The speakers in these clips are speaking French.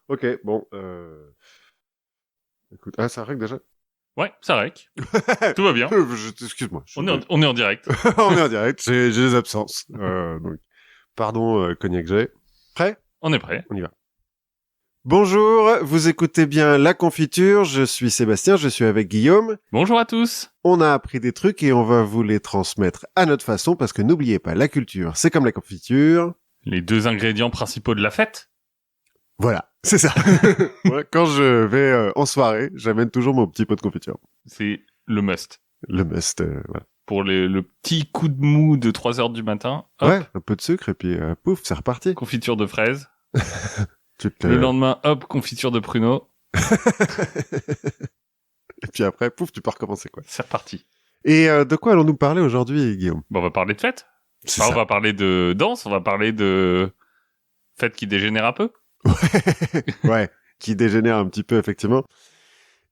Ok, bon. Écoute, ça règle déjà. Ouais, ça règle. Tout va bien. Excuse-moi. On est en direct. On est en direct. J'ai des absences. Donc, pardon, Cognac J. Prêt? On est prêt. On y va. Bonjour, vous écoutez bien La Confiture. Je suis Sébastien, je suis avec Guillaume. Bonjour à tous. On a appris des trucs et on va vous les transmettre à notre façon parce que n'oubliez pas, la culture, c'est comme la confiture. Les deux ingrédients principaux de la fête. Voilà, c'est ça. Moi, quand je vais en soirée, j'amène toujours mon petit pot de confiture. C'est le must. Le must, voilà. Pour le petit coup de mou de 3 heures du matin. Hop, Ouais, un peu de sucre et puis pouf, c'est reparti. confiture de fraises. Tu te... Le lendemain, hop, confiture de pruneaux. Et puis après, pouf, tu peux recommencer, quoi. C'est reparti. Et de quoi allons-nous parler aujourd'hui, Guillaume? Bon, on va parler de fête. C'est On ça. va parler de danse, on va parler de fête qui dégénère un peu. Ouais, qui dégénère un petit peu, effectivement.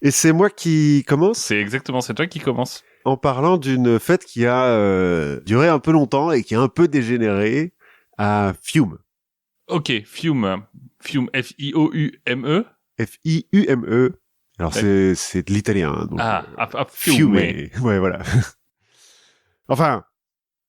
Et c'est moi qui commence C'est toi qui commence. en parlant d'une fête qui a duré un peu longtemps et qui a un peu dégénéré à Fiume. Ok, Fiume. Fiume, F-I-O-U-M-E. F-I-U-M-E. Alors, D'accord. c'est de l'italien. Hein, donc, Fiume. Ouais, voilà. Enfin,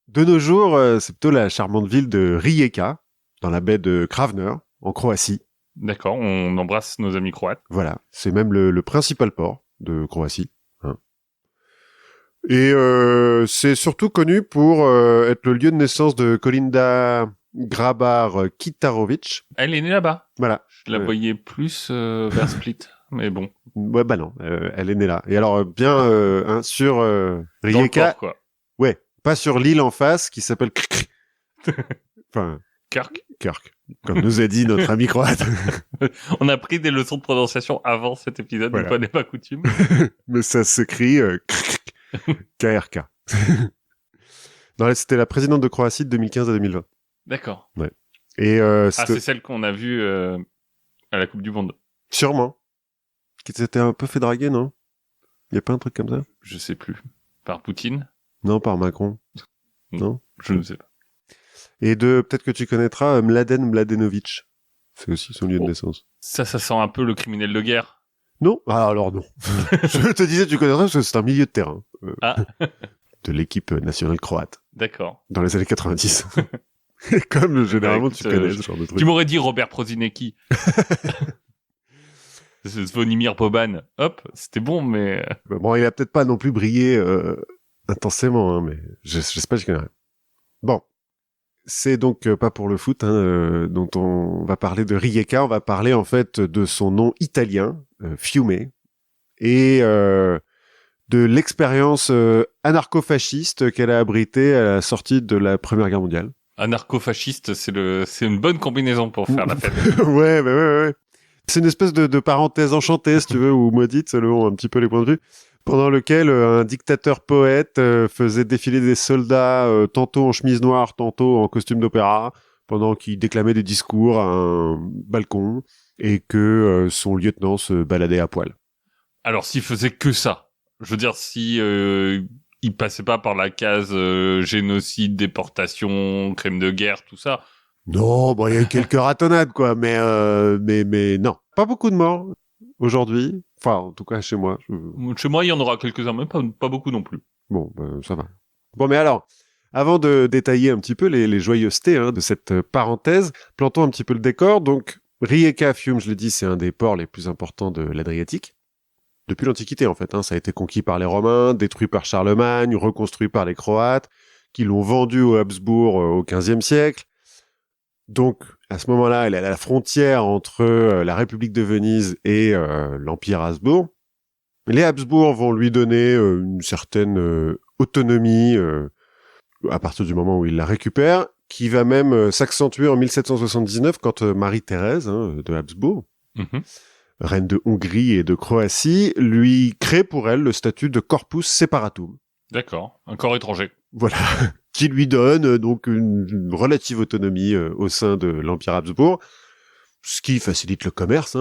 de nos jours, c'est plutôt la charmante ville de Rijeka, dans la baie de Kravner, en Croatie. D'accord, on embrasse nos amis croates. Voilà, c'est même le principal port de Croatie. Hein. Et c'est surtout connu pour être le lieu de naissance de Kolinda Grabar-Kitarovic. Elle est née là-bas. Voilà. Je la voyais plus vers Split, mais bon. Ouais, bah non, elle est née là. Et alors, bien sur Dans le Rijeka, port, quoi. ouais, pas sur l'île en face qui s'appelle enfin, Kirk. comme nous a dit notre ami croate. On a pris des leçons de prononciation avant cet épisode, Voilà. une fois n'est pas coutume. Mais ça s'écrit KRK. Non, c'était la présidente de Croatie de 2015 à 2020. D'accord. Et C'est celle qu'on a vue à la Coupe du Monde. sûrement. Qui s'était un peu fait draguer, non? Y a pas un truc comme ça? Je sais plus. Par Poutine? Non, par Macron. Non? Je ne sais pas. Et peut-être que tu connaîtras Mladen Mladenovic. C'est aussi son lieu de naissance. Ça sent un peu le criminel de guerre. Non? Ah, alors non. Je te disais, tu connaîtrais parce que c'est un milieu de terrain. De l'équipe nationale croate. D'accord. Dans les années 90. Comme généralement écoute, tu connais ce genre de truc. Tu m'aurais dit Robert Prozinecki. Zvonimir Boban. Hop, c'était bon, mais... Bon, il a peut-être pas non plus brillé intensément, hein, mais je sais pas, je connais rien. Bon. C'est donc pas pour le foot dont on va parler de Rijeka, on va parler en fait de son nom italien, Fiume, et de l'expérience anarcho-fasciste qu'elle a abritée à la sortie de la Première Guerre mondiale. Anarcho-fasciste, c'est une bonne combinaison pour faire la fête. ouais. C'est une espèce de parenthèse enchantée, si tu veux, ou maudite, selon un petit peu les points de vue, pendant lequel un dictateur poète faisait défiler des soldats tantôt en chemise noire, tantôt en costume d'opéra, pendant qu'il déclamait des discours à un balcon, et que son lieutenant se baladait à poil. Alors, s'il faisait que ça, je veux dire, si il passait pas par la case génocide, déportation, crime de guerre, tout ça... Non, bon, il y a eu quelques ratonnades, quoi, mais non. Pas beaucoup de morts aujourd'hui. Enfin, en tout cas, chez moi. Chez moi, il y en aura quelques-uns, mais pas beaucoup non plus. Bon, ça va. Bon, mais alors, avant de détailler un petit peu les joyeusetés de cette parenthèse, plantons un petit peu le décor. Donc, Rijeka, Fiume, je l'ai dit, c'est un des ports les plus importants de l'Adriatique. Depuis l'Antiquité, en fait. Ça a été conquis par les Romains, détruit par Charlemagne, reconstruit par les Croates, qui l'ont vendu aux Habsbourg au XVe siècle. Donc, à ce moment-là, elle est à la frontière entre la République de Venise et l'Empire Habsbourg. Les Habsbourg vont lui donner une certaine autonomie à partir du moment où il la récupère, qui va même s'accentuer en 1779 quand Marie-Thérèse de Habsbourg, reine de Hongrie et de Croatie, lui crée pour elle le statut de corpus separatum. D'accord, un corps étranger. Voilà, qui lui donne donc une relative autonomie au sein de l'Empire Habsbourg, ce qui facilite le commerce,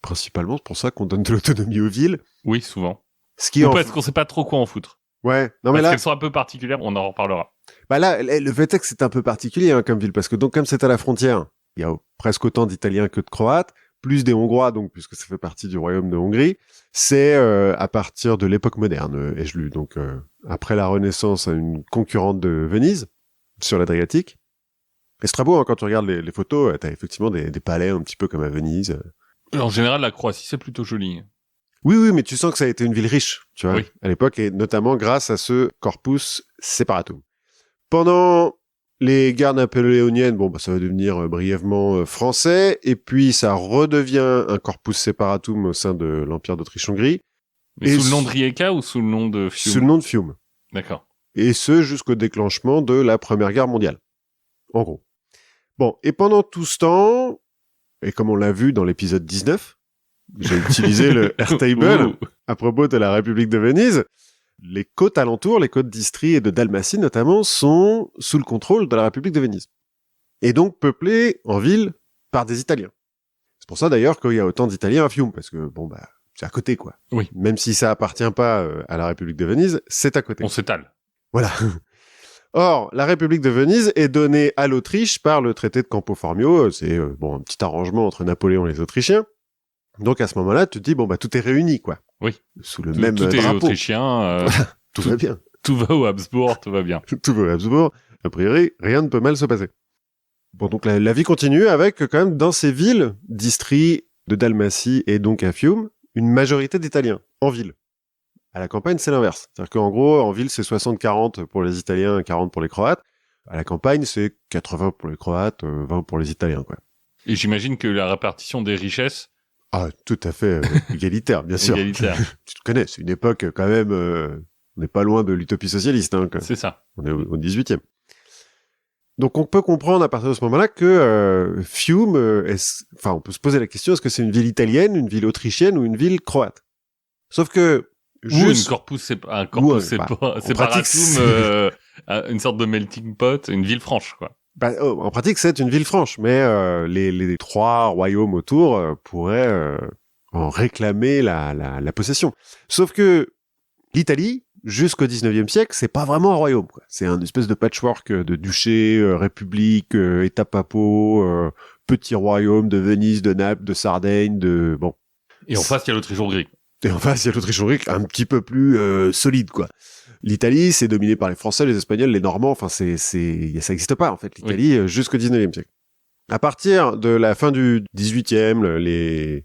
principalement. C'est pour ça qu'on donne de l'autonomie aux villes. Oui, souvent. Ce qui Ou parce qu'on sait pas trop quoi en foutre. Ouais, non mais parce là... qu'elles sont un peu particulières, on en reparlera. Bah là, le fait est que c'est un peu particulier comme ville, parce que donc comme c'est à la frontière, il y a presque autant d'Italiens que de Croates. plus des Hongrois, donc puisque ça fait partie du royaume de Hongrie, c'est à partir de l'époque moderne, ai-je lu. Donc après la Renaissance, une concurrente de Venise sur l'Adriatique. Et c'est très beau, hein, quand tu regardes les photos, t'as effectivement des palais un petit peu comme à Venise. En général, la Croatie, c'est plutôt joli. Oui, mais tu sens que ça a été une ville riche, tu vois, Oui. à l'époque, et notamment grâce à ce corpus separatum. Pendant les guerres napoléoniennes, ça va devenir brièvement français, et puis ça redevient un corpus separatum au sein de l'Empire d'Autriche-Hongrie. Mais sous le nom de Rijeka ou sous le nom de Fiume? Sous le nom de Fiume. D'accord. Et ce, jusqu'au déclenchement de la Première Guerre mondiale. En gros. Bon, et pendant tout ce temps, et comme on l'a vu dans l'épisode 19, j'ai utilisé le Airtable à propos de la République de Venise. Les côtes alentours, les côtes d'Istrie et de Dalmatie notamment, sont sous le contrôle de la République de Venise. Et donc peuplées en ville par des Italiens. C'est pour ça d'ailleurs qu'il y a autant d'Italiens à Fiume, parce que c'est à côté quoi. Oui. Même si ça appartient pas à la République de Venise, c'est à côté. On s'étale. Voilà. Or, la République de Venise est donnée à l'Autriche par le traité de Campo Formio. C'est un petit arrangement entre Napoléon et les Autrichiens. Donc à ce moment-là, tu te dis tout est réuni quoi. Oui. Sous le même tout drapeau. Est autrichien. Tout va bien. Tout va au Habsbourg, tout va bien. Tout va au Habsbourg. A priori, rien ne peut mal se passer. Bon, donc la vie continue avec quand même dans ces villes d'Istrie, de Dalmatie et donc à Fiume, une majorité d'Italiens en ville. À la campagne, c'est l'inverse. C'est-à-dire qu'en gros, en ville, c'est 60-40 pour les Italiens, 40 pour les Croates. À la campagne, c'est 80 pour les Croates, 20 pour les Italiens, quoi. Et j'imagine que la répartition des richesses... Ah, tout à fait égalitaire, bien sûr. Égalitaire. Tu te connais, c'est une époque quand même... on n'est pas loin de l'utopie socialiste, hein. C'est ça. On est au 18e. Donc on peut comprendre à partir de ce moment-là que Fiume, on peut se poser la question, est-ce que c'est une ville italienne, une ville autrichienne ou une ville croate? Sauf que... Juste... Ou un corpus separatum, une sorte de melting pot, une ville franche, quoi. En pratique, c'est une ville franche, mais les trois royaumes autour pourraient en réclamer la possession. Sauf que l'Italie, jusqu'au 19e siècle, c'est pas vraiment un royaume, quoi. C'est un espèce de patchwork de duché, république, états papaux, petit royaume de Venise, de Naples, de Sardaigne, Et en face, il y a l'Autriche-Hongrie. Et en face, il y a l'Autriche-Hongrie un petit peu plus solide, quoi. L'Italie, c'est dominé par les Français, les Espagnols, les Normands. Enfin, ça n'existe pas, en fait, l'Italie, jusqu'au 19e siècle. À partir de la fin du 18e,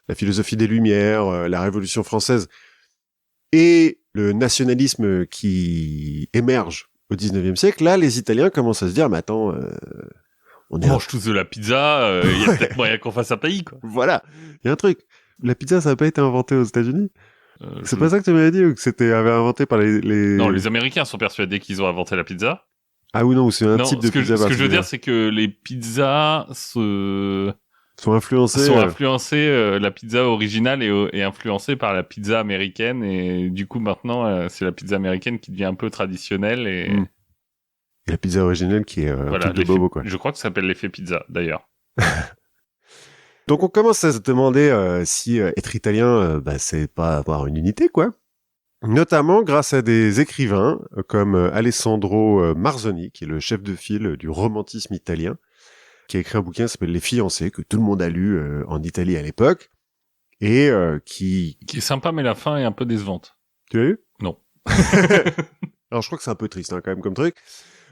la philosophie des Lumières, la Révolution française et le nationalisme qui émerge au 19e siècle, là, les Italiens commencent à se dire, mais attends, on mange tous de la pizza, il y a peut-être moyen qu'on fasse un pays, quoi. Voilà, il y a un truc. La pizza, ça n'a pas été inventé aux États-Unis? C'est pas ça que tu m'avais dit, ou que avait inventé par les... Non, les Américains sont persuadés qu'ils ont inventé la pizza. Ah oui, non, c'est un type de pizza. Ce que je veux dire, c'est que les pizzas sont influencées, la pizza originale est influencée par la pizza américaine, et du coup, maintenant, c'est la pizza américaine qui devient un peu traditionnelle, et la pizza originale qui est un truc de bobo, quoi. Je crois que ça s'appelle l'effet pizza, d'ailleurs. Donc on commence à se demander si être italien, c'est pas avoir une unité, quoi. Notamment grâce à des écrivains comme Alessandro Marzoni, qui est le chef de file du romantisme italien, qui a écrit un bouquin qui s'appelle Les Fiancés, que tout le monde a lu en Italie à l'époque, et qui est sympa, mais la fin est un peu décevante. Tu l'as lu? Non. Alors je crois que c'est un peu triste, hein, quand même, comme truc.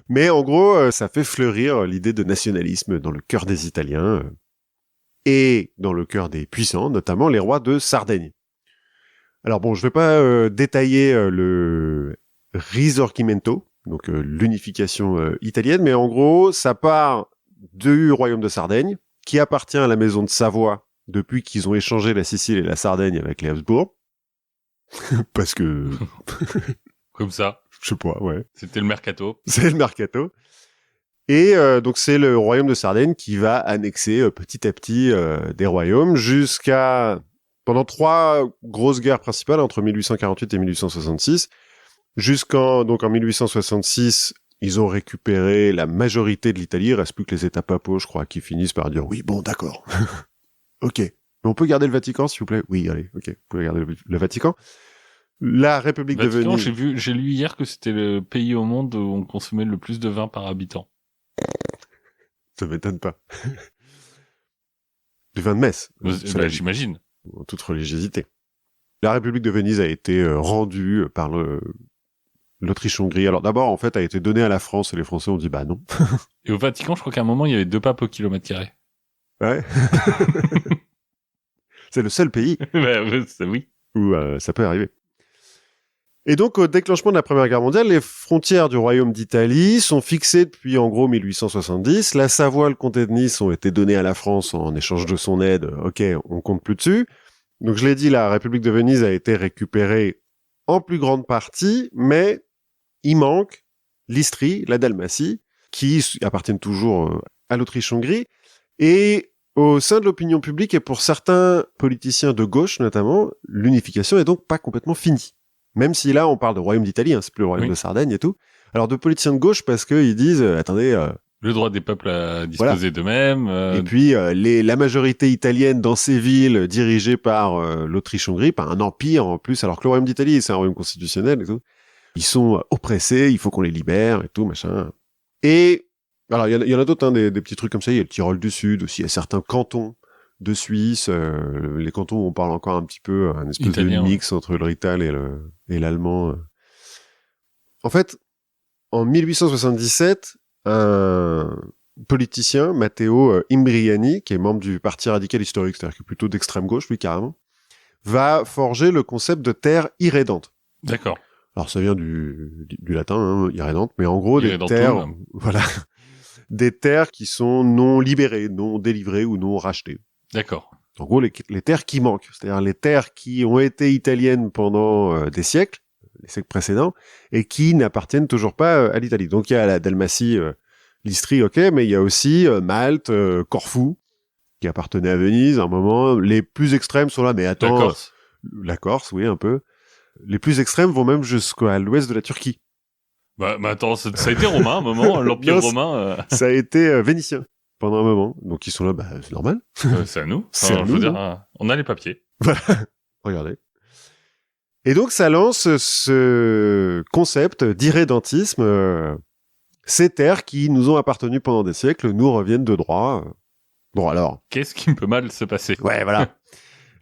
Mais en gros, ça fait fleurir l'idée de nationalisme dans le cœur des Italiens, et dans le cœur des puissants, notamment les rois de Sardaigne. Alors bon, je vais pas détailler le Risorgimento, donc l'unification italienne, mais en gros, ça part du royaume de Sardaigne, qui appartient à la maison de Savoie depuis qu'ils ont échangé la Sicile et la Sardaigne avec les Habsbourg. Parce que... Comme ça. Je sais pas, ouais. C'était le mercato. C'est le mercato. Et donc c'est le royaume de Sardaigne qui va annexer petit à petit des royaumes jusqu'à... Pendant 3 grosses guerres principales entre 1848 et 1866, en 1866, ils ont récupéré la majorité de l'Italie, il reste plus que les États papaux, je crois, qui finissent par dire oui, bon, d'accord, ok, mais on peut garder le Vatican, s'il vous plaît? Oui, allez, ok, vous pouvez garder le Vatican. La République de Venise. J'ai lu hier que c'était le pays au monde où on consommait le plus de vin par habitant. Ça m'étonne pas. du vin de Metz. Bah, j'imagine. En toute religiosité. La République de Venise a été rendue par l'Autriche-Hongrie. Alors d'abord, en fait, a été donnée à la France et les Français ont dit bah non. Et au Vatican, je crois qu'à un moment, il y avait 2 papes au kilomètre carré. Ouais. C'est le seul pays Bah, oui. où ça peut arriver. Et donc, au déclenchement de la Première Guerre mondiale, les frontières du Royaume d'Italie sont fixées depuis en gros 1870. La Savoie, le comté de Nice ont été donnés à la France en échange de son aide. Ok, on compte plus dessus. Donc, je l'ai dit, la République de Venise a été récupérée en plus grande partie, mais il manque l'Istrie, la Dalmatie, qui appartiennent toujours à l'Autriche-Hongrie. Et au sein de l'opinion publique et pour certains politiciens de gauche notamment, l'unification est donc pas complètement finie. Même si là, on parle de royaume d'Italie, hein, c'est plus le royaume de Sardaigne et tout. Alors, de politiciens de gauche, parce qu'ils disent, attendez... le droit des peuples à disposer d'eux-mêmes. Et puis, la majorité italienne dans ces villes dirigées par l'Autriche-Hongrie, par un empire en plus, alors que le royaume d'Italie, c'est un royaume constitutionnel et tout. Ils sont oppressés, il faut qu'on les libère et tout, machin. Et, alors, il y en a d'autres, hein, des petits trucs comme ça. Il y a le Tyrol du Sud aussi, il y a certains cantons de Suisse, les cantons où on parle encore un petit peu, un espèce Italien, de mix entre le rital et l'allemand. En fait, en 1877, un politicien, Matteo Imbriani, qui est membre du Parti radical historique, c'est-à-dire que plutôt d'extrême gauche, lui, carrément, va forger le concept de terre irrédente. D'accord. Alors, ça vient du latin, hein, irrédente, mais en gros, des terres, voilà, des terres qui sont non libérées, non délivrées ou non rachetées. D'accord. En gros, les terres qui manquent, c'est-à-dire les terres qui ont été italiennes pendant des siècles, les siècles précédents, et qui n'appartiennent toujours pas à l'Italie. Donc il y a la Dalmatie, l'Istrie, ok, mais il y a aussi Malte, Corfou, qui appartenait à Venise à un moment. Les plus extrêmes sont là, mais attends, la Corse, oui, un peu. Les plus extrêmes vont même jusqu'à l'ouest de la Turquie. Bah attends, ça a été romain à un moment, l'Empire romain. Ça a été vénitien pendant un moment. Donc ils sont là, bah c'est normal. C'est à nous. C'est à nous. On a les papiers. Voilà. Regardez. Et donc ça lance ce concept d'irrédentisme. Ces terres qui nous ont appartenu pendant des siècles nous reviennent de droit. Bon alors. Qu'est-ce qui peut mal se passer ? Ouais, voilà.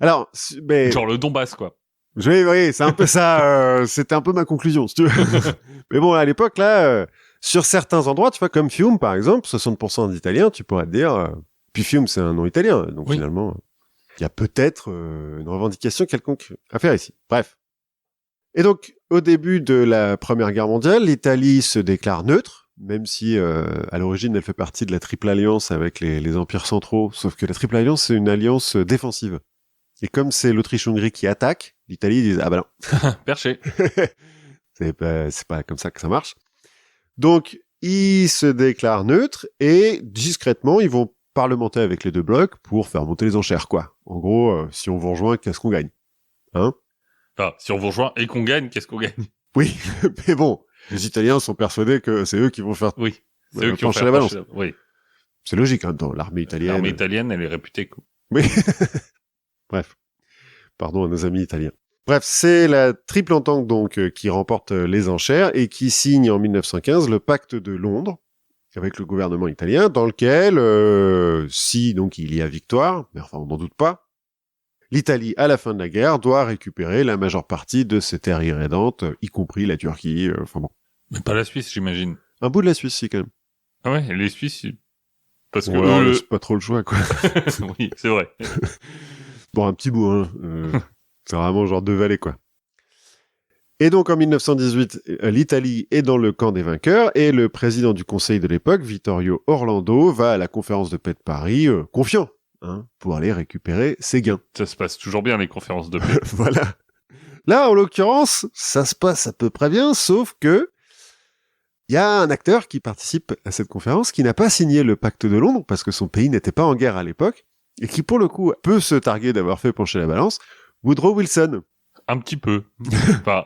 Alors, mais... genre le Donbass, quoi. Oui, c'est un peu ça. C'était un peu ma conclusion, si tu veux. Mais bon, à l'époque, là, sur certains endroits, tu vois, comme Fiume, par exemple, 60% d'Italiens, tu pourrais te dire... Puis Fiume, c'est un nom italien, donc finalement, il y a peut-être une revendication quelconque à faire ici. Bref. Et donc, au début de la Première Guerre mondiale, l'Italie se déclare neutre, même si, à l'origine, elle fait partie de la Triple Alliance avec les empires centraux, sauf que la Triple Alliance, c'est une alliance défensive. Et comme c'est l'Autriche-Hongrie qui attaque, l'Italie dit « Ah bah non ». Perché. C'est pas comme ça que ça marche. Donc, ils se déclarent neutres et, discrètement, ils vont parlementer avec les deux blocs pour faire monter les enchères, quoi. En gros, si on vous rejoint, qu'est-ce qu'on gagne ? Hein ? Enfin, si on vous rejoint et qu'on gagne, qu'est-ce qu'on gagne ? Oui, mais bon, les Italiens sont persuadés que c'est eux qui vont faire... Oui, c'est eux qui vont faire la balance. Oui. C'est logique, hein, dans l'armée italienne. L'armée italienne, elle est réputée... Oui. Bref. Pardon à nos amis italiens. Bref, c'est la Triple Entente donc qui remporte les enchères et qui signe en 1915 le pacte de Londres avec le gouvernement italien, dans lequel, si donc il y a victoire, mais enfin on n'en doute pas, l'Italie, à la fin de la guerre, doit récupérer la majeure partie de ses terres irrédentes, y compris la Turquie, enfin bon. Mais pas la Suisse, j'imagine. Un bout de la Suisse, si, quand même. Ah ouais, les Suisses, parce que ouais, c'est pas trop le choix, quoi. Oui, c'est vrai. Bon, un petit bout, hein. C'est vraiment genre 2 vallées, quoi. Et donc, en 1918, l'Italie est dans le camp des vainqueurs et le président du conseil de l'époque, Vittorio Orlando, va à la conférence de paix de Paris, confiant, hein, pour aller récupérer ses gains. Ça se passe toujours bien, les conférences de paix. Voilà. Là, en l'occurrence, ça se passe à peu près bien, sauf que il y a un acteur qui participe à cette conférence qui n'a pas signé le pacte de Londres parce que son pays n'était pas en guerre à l'époque et qui, pour le coup, peut se targuer d'avoir fait pencher la balance. Woodrow Wilson. Un petit peu. Enfin,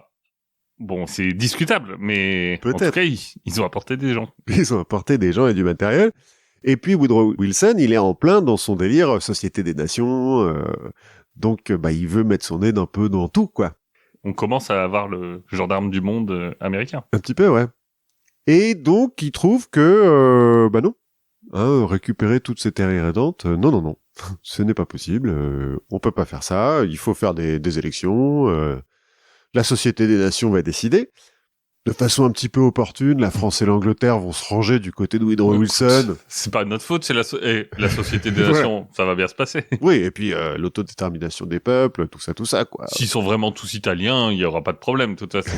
bon, c'est discutable, mais peut-être. En tout cas, ils ont apporté des gens. Ils ont apporté des gens et du matériel. Et puis Woodrow Wilson, il est en plein dans son délire Société des Nations, donc il veut mettre son nez un peu dans tout, quoi. On commence à avoir le gendarme du monde américain. Un petit peu, ouais. Et donc, il trouve que, non. Hein, récupérer toutes ces terres irrédentes, non. ce n'est pas possible, on peut pas faire ça, il faut faire des élections, la Société des Nations va décider. De façon un petit peu opportune, la France et l'Angleterre vont se ranger du côté de Woodrow Wilson. C'est pas notre faute, c'est la Société des Nations, ça va bien se passer. Oui, et puis l'autodétermination des peuples, tout ça, quoi. S'ils sont vraiment tous italiens, il y aura pas de problème, de toute façon.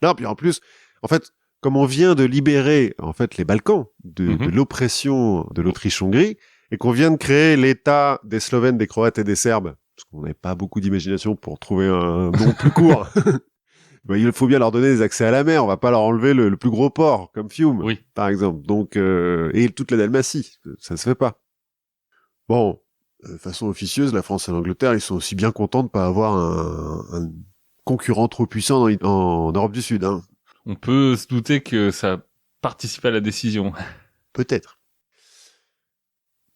Non, puis en plus, en fait, comme on vient de libérer, en fait, les Balkans de l'oppression de l'Autriche-Hongrie, et qu'on vient de créer l'État des Slovènes, des Croates et des Serbes, parce qu'on n'avait pas beaucoup d'imagination pour trouver un nom plus court, ben, il faut bien leur donner des accès à la mer, on va pas leur enlever le plus gros port, comme Fiume, par exemple. Donc, et toute la Dalmatie, ça se fait pas. Bon, de façon officieuse, la France et l'Angleterre, ils sont aussi bien contents de pas avoir un concurrent trop puissant en Europe du Sud, hein. On peut se douter que ça participe à la décision. Peut-être.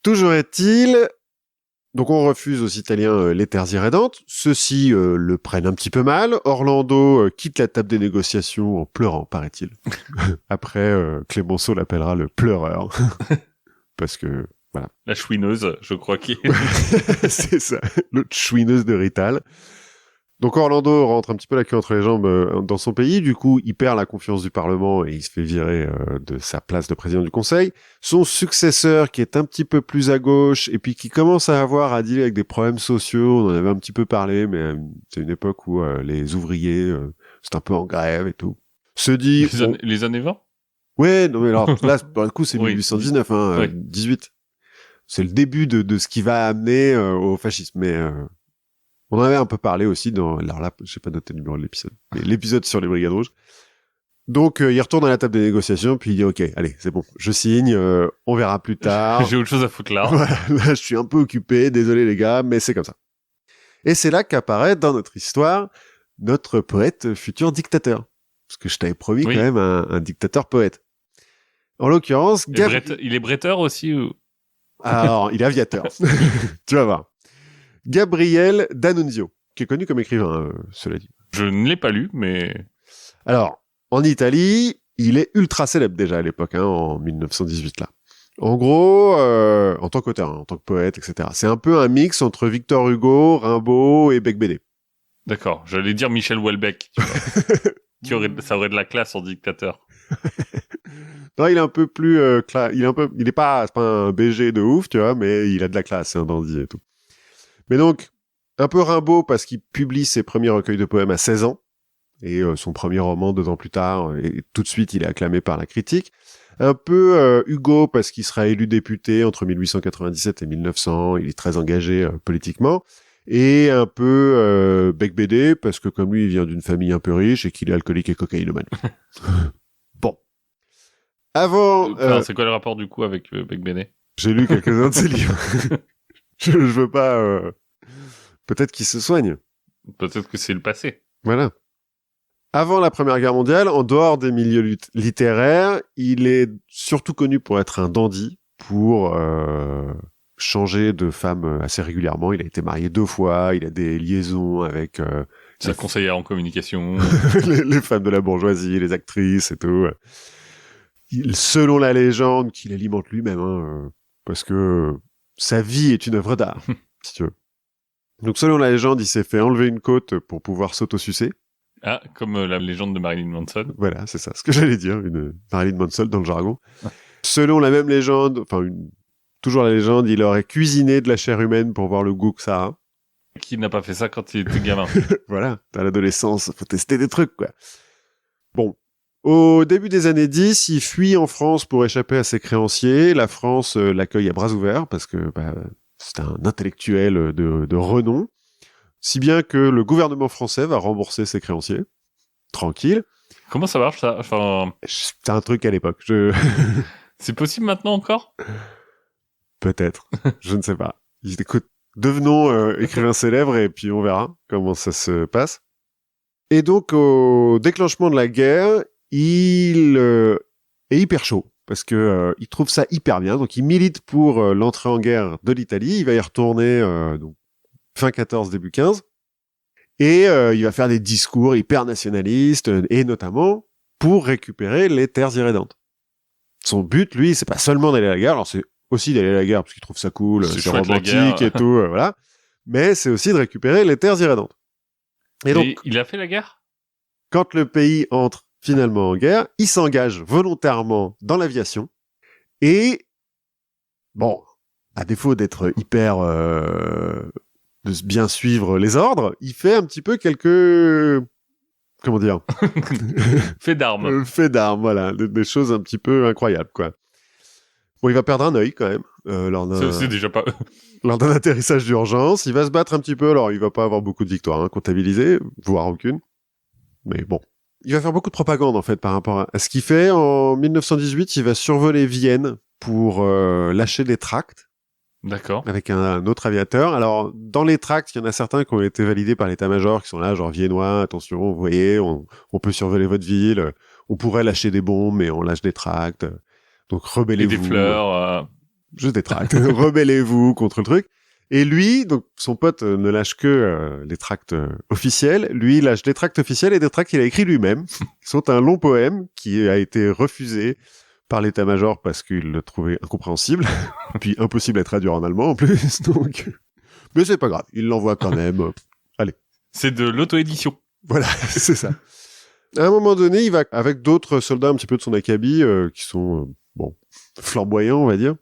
Toujours est-il, donc on refuse aux Italiens les terres irrédentes. Ceux-ci le prennent un petit peu mal. Orlando quitte la table des négociations en pleurant, paraît-il. Après, Clémenceau l'appellera le pleureur. Parce que, voilà. La chouineuse, je crois qu'il c'est ça, l'autre chouineuse de Rital. Donc Orlando rentre un petit peu la queue entre les jambes dans son pays, du coup il perd la confiance du Parlement et il se fait virer de sa place de président du Conseil. Son successeur qui est un petit peu plus à gauche et puis qui commence à avoir à dealer avec des problèmes sociaux, on en avait un petit peu parlé, mais c'est une époque où les ouvriers c'est un peu en grève et tout. Se dit... Les années 20 ? Ouais, non mais alors là, pour le coup c'est Oui. 1819, hein, Oui. 18. C'est le début de ce qui va amener au fascisme, mais... On en avait un peu parlé aussi dans... Alors là, j'ai pas noté le numéro de l'épisode. Mais l'épisode sur les Brigades Rouges. Donc, il retourne à la table des négociations, puis il dit « Ok, allez, c'est bon, je signe, on verra plus tard. » J'ai autre chose à foutre là. Voilà, là, je suis un peu occupé, désolé les gars, mais c'est comme ça. Et c'est là qu'apparaît dans notre histoire notre poète futur dictateur. Parce que je t'avais promis quand même un dictateur poète. En l'occurrence... Il est bretteur aussi ou... Alors, il est aviateur. Tu vas voir. Gabriel D'Annunzio, qui est connu comme écrivain, cela dit. Je ne l'ai pas lu, mais... Alors, en Italie, il est ultra célèbre déjà à l'époque, hein, en 1918 là. En gros, en tant qu'auteur, en tant que poète, etc. C'est un peu un mix entre Victor Hugo, Rimbaud et Beck BD. D'accord, j'allais dire Michel Houellebecq, tu vois. Ça aurait de la classe en dictateur. Non, il est un peu plus... il est pas un BG de ouf, tu vois, mais il a de la classe, c'est un dandy et tout. Mais donc, un peu Rimbaud parce qu'il publie ses premiers recueils de poèmes à 16 ans, et son premier roman 2 ans plus tard, et tout de suite il est acclamé par la critique. Un peu Hugo parce qu'il sera élu député entre 1897 et 1900, il est très engagé politiquement, et un peu Beck BD parce que comme lui il vient d'une famille un peu riche et qu'il est alcoolique et cocaïnomane. Bon. Avant... Enfin, c'est quoi le rapport du coup avec Beck BD ? J'ai lu quelques-uns de ses livres. Je veux pas... Peut-être qu'il se soigne. Peut-être que c'est le passé. Voilà. Avant la Première Guerre mondiale, en dehors des milieux littéraires, il est surtout connu pour être un dandy, pour changer de femme assez régulièrement. Il a été marié 2 fois, il a des liaisons avec... C'est conseillère en communication. les femmes de la bourgeoisie, les actrices et tout. Selon la légende qu'il alimente lui-même, hein, parce que sa vie est une œuvre d'art, si tu veux. Donc, selon la légende, il s'est fait enlever une côte pour pouvoir s'autosucer. Ah, comme la légende de Marilyn Manson. Voilà, c'est ça, ce que j'allais dire, une Marilyn Manson dans le jargon. Selon la même légende, toujours la légende, il aurait cuisiné de la chair humaine pour voir le goût que ça a. Qui n'a pas fait ça quand il était gamin? Voilà, à l'adolescence, faut tester des trucs, quoi. Bon. Au début des années 10, il fuit en France pour échapper à ses créanciers. La France l'accueille à bras ouverts parce que c'est un intellectuel de renom. Si bien que le gouvernement français va rembourser ses créanciers. Tranquille. Comment ça marche, ça? Enfin... C'est un truc à l'époque. C'est possible maintenant encore? Peut-être. Je ne sais pas. Écoute, devenons écrivains célèbres et puis on verra comment ça se passe. Et donc, au déclenchement de la guerre, il est hyper chaud parce que il trouve ça hyper bien. Donc, il milite pour l'entrée en guerre de l'Italie. Il va y retourner donc fin 14, début 15. Et il va faire des discours hyper nationalistes et notamment pour récupérer les terres irrédentes. Son but, lui, c'est pas seulement d'aller à la guerre. Alors, c'est aussi d'aller à la guerre parce qu'ils trouvent ça cool, C'est c'est chouette, la romantique guerre. et tout, voilà. Mais c'est aussi de récupérer les terres irrédentes. Et donc, il a fait la guerre? quand le pays entre finalement en guerre, il s'engage volontairement dans l'aviation et bon, à défaut d'être hyper de bien suivre les ordres, il fait un petit peu quelques comment dire Fait d'armes. faits d'armes, voilà, des choses un petit peu incroyables quoi. Bon, il va perdre un œil quand même C'est déjà pas... lors d'un atterrissage d'urgence. Il va se battre un petit peu, alors il va pas avoir beaucoup de victoires comptabilisées, voire aucune. Mais bon. Il va faire beaucoup de propagande, en fait, par rapport à ce qu'il fait. En 1918, il va survoler Vienne pour lâcher des tracts D'accord. avec un autre aviateur. Alors, dans les tracts, il y en a certains qui ont été validés par l'état-major, qui sont là, genre viennois, attention, vous voyez, on peut survoler votre ville, on pourrait lâcher des bombes, mais on lâche des tracts. Donc, Et rebellez-vous. des fleurs. Juste des tracts. Rebellez-vous contre le truc. Et lui, donc son pote ne lâche que les tracts officiels. Lui, il lâche des tracts officiels et des tracts qu'il a écrits lui-même, qui sont un long poème qui a été refusé par l'état-major parce qu'il le trouvait incompréhensible, puis impossible à traduire en allemand en plus. Donc, mais c'est pas grave, il l'envoie quand même. C'est de l'auto-édition. Voilà, c'est ça. À un moment donné, il va avec d'autres soldats un petit peu de son acabit qui sont flamboyants, on va dire.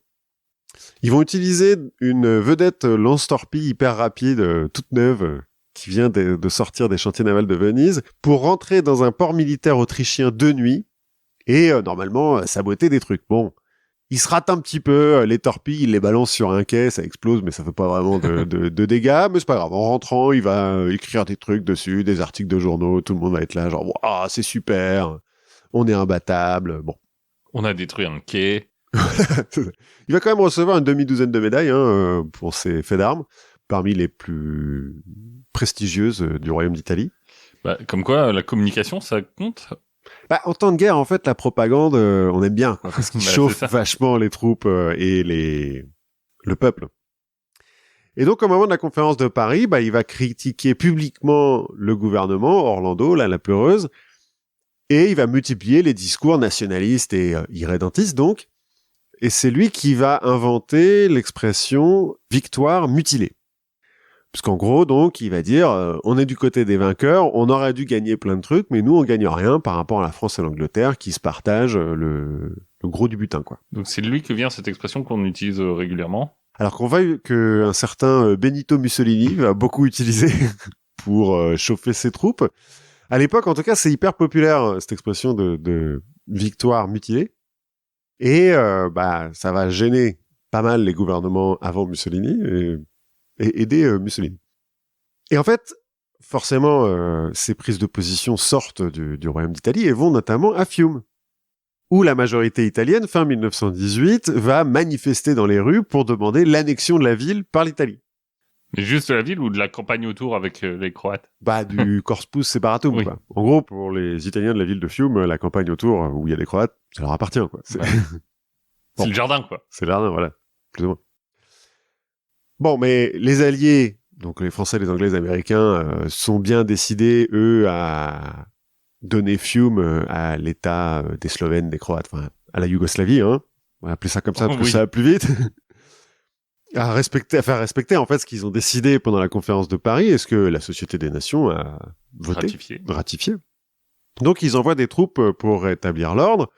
Ils vont utiliser une vedette lance-torpille hyper rapide, toute neuve, qui vient de sortir des chantiers navals de Venise, pour rentrer dans un port militaire autrichien de nuit et normalement saboter des trucs. Bon, il se rate un petit peu, les torpilles, il les balance sur un quai, ça explose, mais ça fait pas vraiment de dégâts, mais c'est pas grave. En rentrant, il va écrire des trucs dessus, des articles de journaux, tout le monde va être là, genre, waouh, c'est super, on est imbattable, bon. On a détruit un quai. Il va quand même recevoir une demi-douzaine de médailles pour ses faits d'armes, parmi les plus prestigieuses du Royaume d'Italie. Bah, comme quoi, la communication, ça compte. Bah, en temps de guerre, en fait, la propagande, on aime bien, quoi, parce qu'il Bah, chauffe c'est ça. vachement les troupes et le peuple. Et donc, au moment de la conférence de Paris, bah, il va critiquer publiquement le gouvernement, Orlando, là, la peureuse, et il va multiplier les discours nationalistes et irrédentistes, donc. Et c'est lui qui va inventer l'expression « victoire mutilée ». Parce qu'en gros, donc, il va dire on est du côté des vainqueurs, on aurait dû gagner plein de trucs, mais nous, on gagne rien par rapport à la France et l'Angleterre qui se partagent le gros du butin, quoi. Donc c'est de lui que vient cette expression qu'on utilise régulièrement. Alors qu'on voit qu'un certain Benito Mussolini va beaucoup utiliser pour chauffer ses troupes. À l'époque, en tout cas, c'est hyper populaire, cette expression de victoire mutilée. Et ça va gêner pas mal les gouvernements avant Mussolini et aider Mussolini. Et en fait, forcément, ces prises de position sortent du Royaume d'Italie et vont notamment à Fiume, où la majorité italienne, fin 1918, va manifester dans les rues pour demander l'annexion de la ville par l'Italie. Mais juste de la ville ou de la campagne autour avec les Croates? Bah, du Corpus Separatum, Oui. quoi. En gros, pour les Italiens de la ville de Fiume, la campagne autour, où il y a des Croates, ça leur appartient, quoi. C'est Ouais. Bon. C'est le jardin, quoi. c'est l'ardin, voilà. Plus ou moins. Bon, mais les Alliés, donc les Français, les Anglais, les Américains, sont bien décidés, eux, à donner Fiume à l'État des Slovènes, des Croates, enfin, à la Yougoslavie, hein. On va appeler ça comme ça parce que Oui. ça va plus vite. à faire respecter, en fait, ce qu'ils ont décidé pendant la conférence de Paris et ce que la Société des Nations a voté, ratifié. Donc, ils envoient des troupes pour rétablir l'ordre.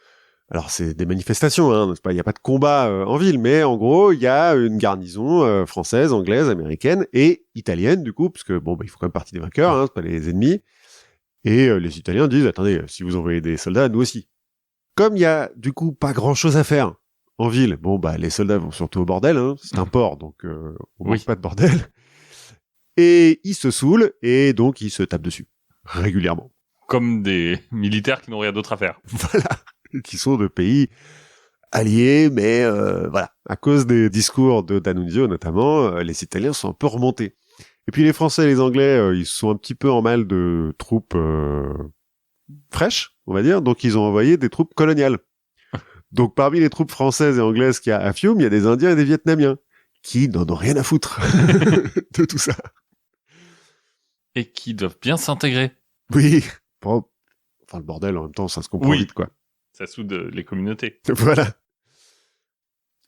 Alors, c'est des manifestations, hein, il n'y a pas de combat en ville, mais en gros, il y a une garnison française, anglaise, américaine et italienne, du coup, parce que, bon, ils font quand même partie des vainqueurs, hein, c'est pas les ennemis. Et les Italiens disent, attendez, si vous envoyez des soldats, nous aussi. Comme il y a, du coup, pas grand-chose à faire en ville, bon, les soldats vont surtout au bordel, hein, c'est un port, donc on manque pas de bordel. Et ils se saoulent, et donc ils se tapent dessus, régulièrement. Comme des militaires qui n'ont rien d'autre à faire. Voilà, qui sont de pays alliés, mais voilà, à cause des discours de D'Annunzio notamment, les Italiens sont un peu remontés. Et puis les Français et les Anglais, ils sont un petit peu en mal de troupes fraîches, on va dire, donc ils ont envoyé des troupes coloniales. Donc parmi les troupes françaises et anglaises qu'il y a à Fiume, il y a des Indiens et des Vietnamiens qui n'en ont rien à foutre de tout ça. Et qui doivent bien s'intégrer. Oui, bon, enfin le bordel en même temps, ça se comprend vite, quoi. Ça soude les communautés. Voilà.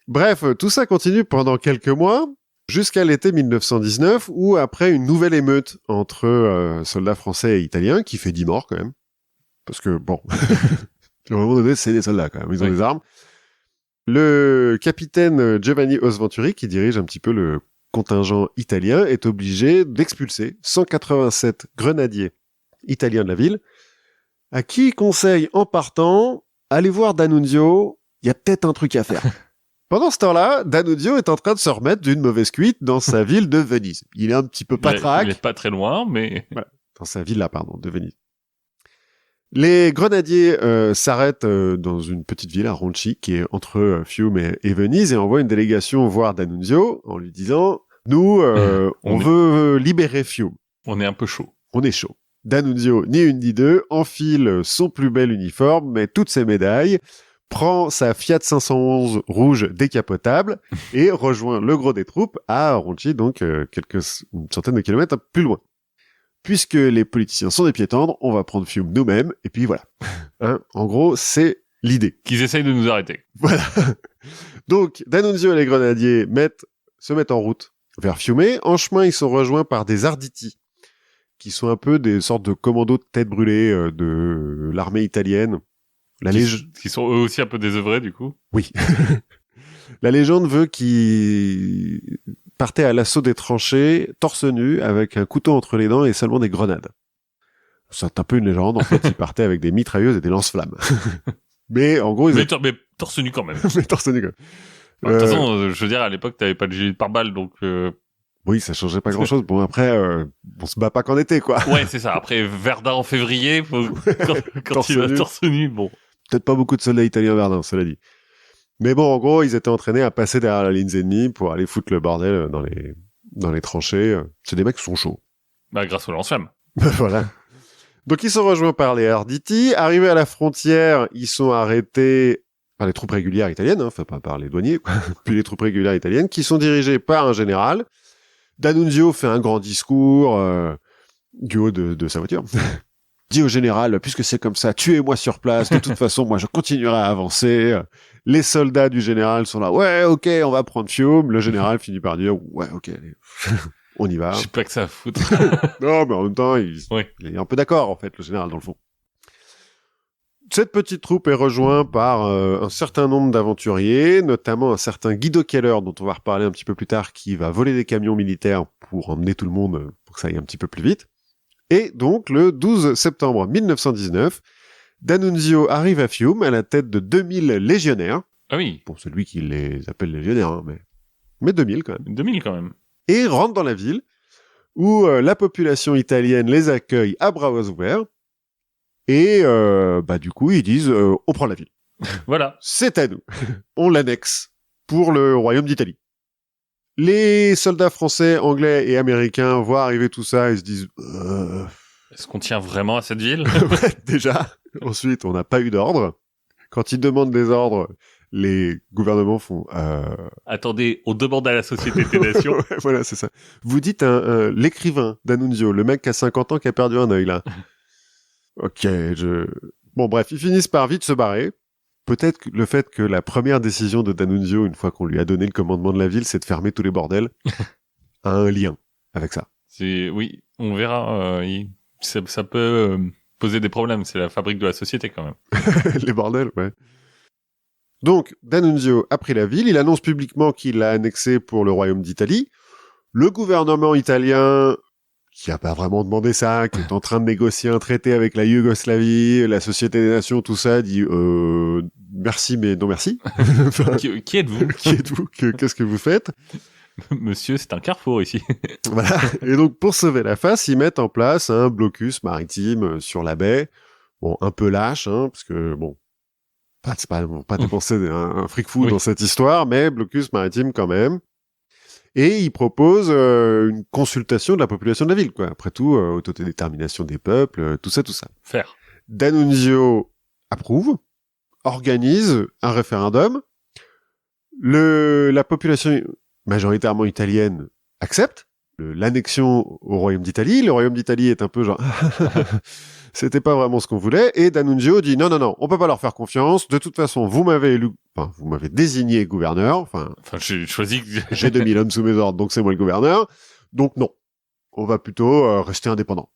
Bref, tout ça continue pendant quelques mois, jusqu'à l'été 1919, où après une nouvelle émeute entre soldats français et italiens, qui fait 10 morts quand même, parce que bon, à un moment donné, c'est des soldats quand même, ils ont des armes. Le capitaine Giovanni Osventuri, qui dirige un petit peu le contingent italien, est obligé d'expulser 187 grenadiers italiens de la ville, à qui il conseille en partant, allez voir D'Annunzio, il y a peut-être un truc à faire. Pendant ce temps-là, D'Annunzio est en train de se remettre d'une mauvaise cuite dans sa ville de Venise. Il est un petit peu patraque. Il est pas très loin, mais... Voilà. Dans sa ville-là, pardon, de Venise. Les grenadiers s'arrêtent dans une petite ville à Ronchi, qui est entre Fiume et Venise, et envoient une délégation voir D'Annunzio en lui disant « Nous, on veut libérer Fiume. » On est un peu chaud. On est chaud. D'Annunzio, ni une ni deux, enfile son plus bel uniforme, met toutes ses médailles, prend sa Fiat 511 rouge décapotable et rejoint le gros des troupes à Ronchi, donc une centaine de kilomètres plus loin. Puisque les politiciens sont des pieds tendres, on va prendre Fiume nous-mêmes, et puis voilà. Hein, en gros, c'est l'idée. Qu'ils essayent de nous arrêter. Voilà. Donc, D'Annunzio et les grenadiers se mettent en route vers Fiume. En chemin, ils sont rejoints par des Arditi, qui sont un peu des sortes de commandos de tête brûlée de l'armée italienne. Qui sont eux aussi un peu désœuvrés, du coup. Oui. La légende veut qu'ils partaient à l'assaut des tranchées, torse nu, avec un couteau entre les dents et seulement des grenades. C'est un peu une légende. En fait, ils partaient avec des mitrailleuses et des lance-flammes. Mais en gros, mais torse nu quand même. Mais torse nu quand même. De toute façon, je veux dire, à l'époque, t'avais pas de gilet pare-balles, donc... Oui, ça changeait pas grand-chose. Bon, après, on se bat pas qu'en été, quoi. Ouais, c'est ça. Après, Verdun en février, quand il va torse nu, bon. Peut-être pas beaucoup de soldats italiens à Verdun, cela dit. Mais bon, en gros, ils étaient entraînés à passer derrière la ligne ennemie pour aller foutre le bordel dans les tranchées. C'est des mecs qui sont chauds. Bah, grâce au lance-flamme. Voilà. Donc, ils sont rejoints par les Arditi. Arrivés à la frontière, ils sont arrêtés par les troupes régulières italiennes, enfin, pas par les douaniers, quoi. Puis les troupes régulières italiennes, qui sont dirigées par un général. D'Annunzio fait un grand discours du haut de sa voiture. Dit au général, puisque c'est comme ça, tuez-moi sur place. De toute façon, moi, je continuerai à avancer. Les soldats du général sont là. Ouais, ok, on va prendre Fiume. Le général finit par dire, ouais, ok, allez, on y va. Je sais pas que ça à foutre. Non, mais en même temps, il est un peu d'accord, en fait, le général, dans le fond. Cette petite troupe est rejointe par un certain nombre d'aventuriers, notamment un certain Guido Keller, dont on va reparler un petit peu plus tard, qui va voler des camions militaires pour emmener tout le monde, pour que ça aille un petit peu plus vite. Et donc, le 12 septembre 1919, D'Annunzio arrive à Fiume à la tête de 2000 légionnaires. Ah oui. Bon, celui qui les appelle légionnaires, hein, mais 2000 quand même. 2000 quand même. Et rentre dans la ville, où la population italienne les accueille à bras ouverts. Et du coup, ils disent on prend la ville. Voilà. C'est à nous. On l'annexe pour le royaume d'Italie. Les soldats français, anglais et américains voient arriver tout ça et se disent est-ce qu'on tient vraiment à cette ville? Ouais, déjà. Ensuite, on n'a pas eu d'ordre. Quand ils demandent des ordres, les gouvernements font attendez, on demande à la Société des Nations. Ouais, voilà, c'est ça. Vous dites l'écrivain d'Annunzio, le mec qui a 50 ans qui a perdu un œil là. Ok, bon bref, ils finissent par vite se barrer. Peut-être que le fait que la première décision de D'Annunzio, une fois qu'on lui a donné le commandement de la ville, c'est de fermer tous les bordels, a un lien avec ça. Oui, on verra. Ça peut poser des problèmes. C'est la fabrique de la société quand même. Les bordels, ouais. Donc, D'Annunzio a pris la ville. Il annonce publiquement qu'il l'a annexée pour le royaume d'Italie. Le gouvernement italien, qui a pas vraiment demandé ça, qui est en train de négocier un traité avec la Yougoslavie, la Société des Nations, tout ça, dit merci mais non merci. Enfin, qui êtes-vous? Qui êtes-vous? Qu'est-ce que vous faites? Monsieur, c'est un carrefour ici. Voilà. Et donc, pour sauver la face, ils mettent en place un blocus maritime sur la baie. Bon, un peu lâche, hein, parce que bon, pas dépenser un fric fou dans cette histoire, mais blocus maritime quand même. Et il propose une consultation de la population de la ville, quoi. Après tout, autodétermination des peuples, tout ça. Faire. D'Annunzio approuve, organise un référendum. La population majoritairement italienne accepte. l'annexion au Royaume d'Italie. Le Royaume d'Italie est un peu genre... C'était pas vraiment ce qu'on voulait. Et D'Annunzio dit non, on peut pas leur faire confiance. De toute façon, vous m'avez désigné gouverneur. Enfin, j'ai choisi que... j'ai 2000 hommes sous mes ordres, donc c'est moi le gouverneur. Donc non, on va plutôt rester indépendant.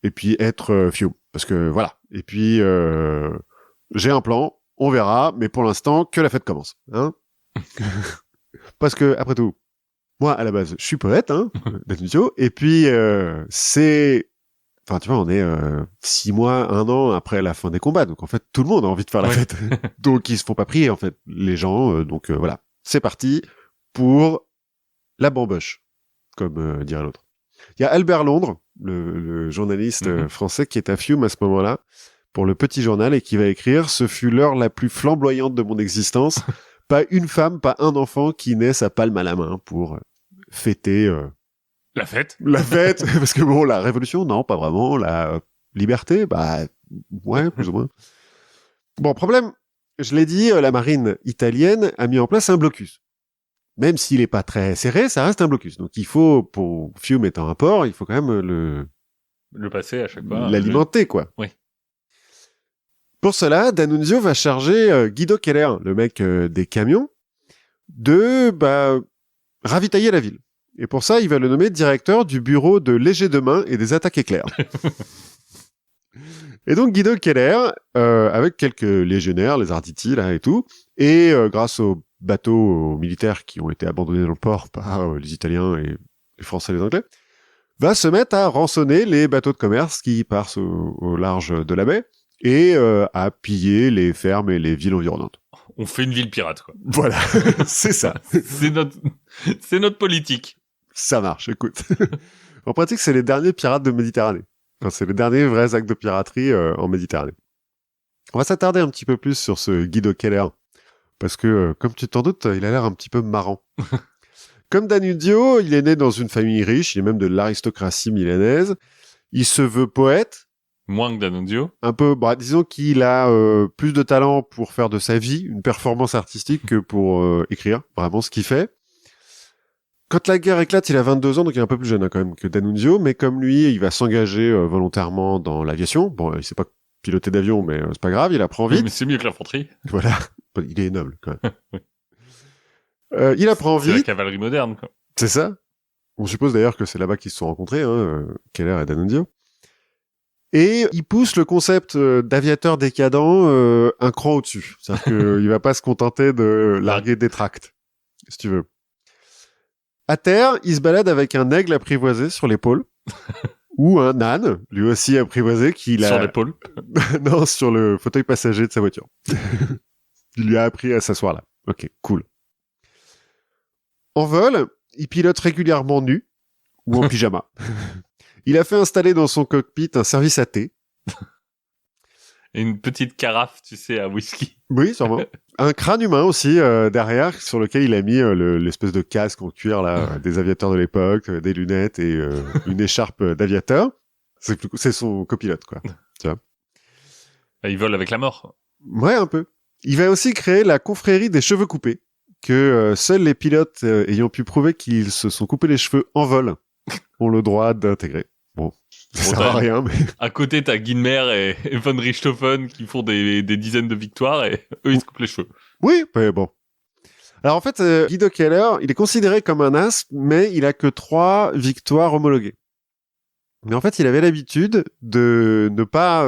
Et puis être Fiume. Parce que voilà. Et puis, j'ai un plan, on verra, mais pour l'instant, que la fête commence. Hein. Parce que, après tout, moi, à la base, je suis poète, D'Annunzio. Et puis, c'est... Enfin, tu vois, on est 6 mois, 1 an après la fin des combats. Donc, en fait, tout le monde a envie de faire la fête. Donc, ils se font pas prier, en fait, les gens. Donc, voilà. C'est parti pour la bamboche, comme dirait l'autre. Il y a Albert Londres, le journaliste français, qui est à Fiume à ce moment-là, pour le Petit Journal, et qui va écrire « Ce fut l'heure la plus flamboyante de mon existence. Pas une femme, pas un enfant qui n'ait sa palme à la main pour fêter... La fête. Parce que bon, la révolution, non, pas vraiment. La liberté, bah, ouais, plus ou moins. Bon, problème, je l'ai dit, la marine italienne a mis en place un blocus. Même s'il est pas très serré, ça reste un blocus. Donc il faut, pour Fiume étant un port, il faut quand même le passer à chaque fois. L'alimenter, quoi. Oui. Pour cela, D'Annunzio va charger Guido Keller, le mec des camions, de ravitailler la ville. Et pour ça, il va le nommer directeur du bureau de léger de main et des attaques éclairs. Et donc Guido Keller, avec quelques légionnaires, les Arditi là et tout, et grâce aux bateaux militaires qui ont été abandonnés dans le port par les Italiens et les Français et les Anglais, va se mettre à rançonner les bateaux de commerce qui passent au large de la baie et à piller les fermes et les villes environnantes. On fait une ville pirate, quoi. Voilà, c'est ça. c'est notre politique. Ça marche, écoute. En pratique, c'est les derniers pirates de Méditerranée. Enfin, c'est les derniers vrais actes de piraterie en Méditerranée. On va s'attarder un petit peu plus sur ce Guido Keller, parce que, comme tu t'en doutes, il a l'air un petit peu marrant. Comme D'Annunzio, il est né dans une famille riche, il est même de l'aristocratie milanaise. Il se veut poète. Moins que D'Annunzio. Un peu, disons qu'il a plus de talent pour faire de sa vie une performance artistique que pour écrire vraiment ce qu'il fait. Quand la guerre éclate, il a 22 ans, donc il est un peu plus jeune quand même que D'Annunzio, mais comme lui, il va s'engager volontairement dans l'aviation. Bon, il sait pas piloter d'avion, mais c'est pas grave, il apprend vite. Mais c'est mieux que l'infanterie. Voilà, il est noble quand même. Il apprend vite. C'est la cavalerie moderne, quoi. C'est ça. On suppose d'ailleurs que c'est là-bas qu'ils se sont rencontrés, Keller et D'Annunzio. Et il pousse le concept d'aviateur décadent un cran au-dessus. C'est-à-dire qu'il va pas se contenter de larguer des tracts, si tu veux. À terre, il se balade avec un aigle apprivoisé sur l'épaule, ou un âne, lui aussi apprivoisé, Sur l'épaule? Non, sur le fauteuil passager de sa voiture. Il lui a appris à s'asseoir là. Ok, cool. En vol, il pilote régulièrement nu, ou en pyjama. Il a fait installer dans son cockpit un service à thé. Et une petite carafe, tu sais, à whisky. Oui, sûrement. Un crâne humain aussi derrière, sur lequel il a mis l'espèce de casque en cuir là des aviateurs de l'époque, des lunettes et une écharpe d'aviateur. C'est son copilote, quoi. Tu vois. Il vole avec la mort. Ouais, un peu. Il va aussi créer la confrérie des cheveux coupés, que seuls les pilotes ayant pu prouver qu'ils se sont coupés les cheveux en vol ont le droit d'intégrer. Bon, ça sert à rien, mais... À côté, t'as Guynemer et von Richthofen qui font des dizaines de victoires et eux, ils se coupent les cheveux. Oui, mais bon. Alors en fait, Guido Keller, il est considéré comme un as, mais il a que 3 victoires homologuées. Mais en fait, il avait l'habitude de ne pas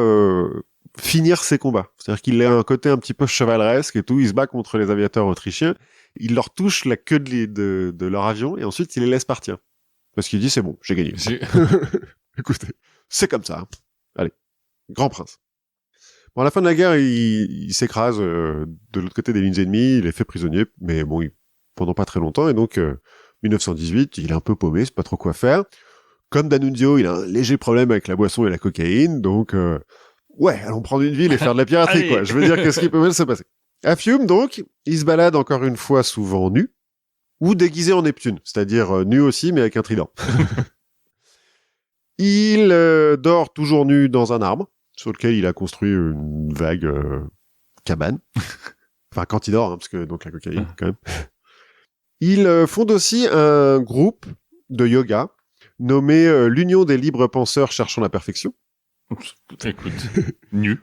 finir ses combats. C'est-à-dire qu'il a un côté un petit peu chevaleresque et tout, il se bat contre les aviateurs autrichiens, il leur touche la queue de leur avion et ensuite il les laisse partir. Parce qu'il dit, c'est bon, j'ai gagné. Écoutez, c'est comme ça. Allez, grand prince. Bon, à la fin de la guerre, il s'écrase de l'autre côté des lignes ennemies, il est fait prisonnier, mais bon, pendant pas très longtemps, et donc 1918, il est un peu paumé, c'est pas trop quoi faire. Comme D'Annunzio, il a un léger problème avec la boisson et la cocaïne, donc ouais, allons prendre une ville et faire de la piraterie, quoi. Je veux dire, qu'est-ce qui peut mal se passer? À Fiume, donc, il se balade encore une fois souvent nu, ou déguisé en Neptune, c'est-à-dire nu aussi, mais avec un trident. Il dort toujours nu dans un arbre, sur lequel il a construit une vague cabane. Enfin, quand il dort, parce que donc la cocaïne, quand même. Il fonde aussi un groupe de yoga nommé l'Union des libres penseurs cherchant la perfection. Écoute, nu.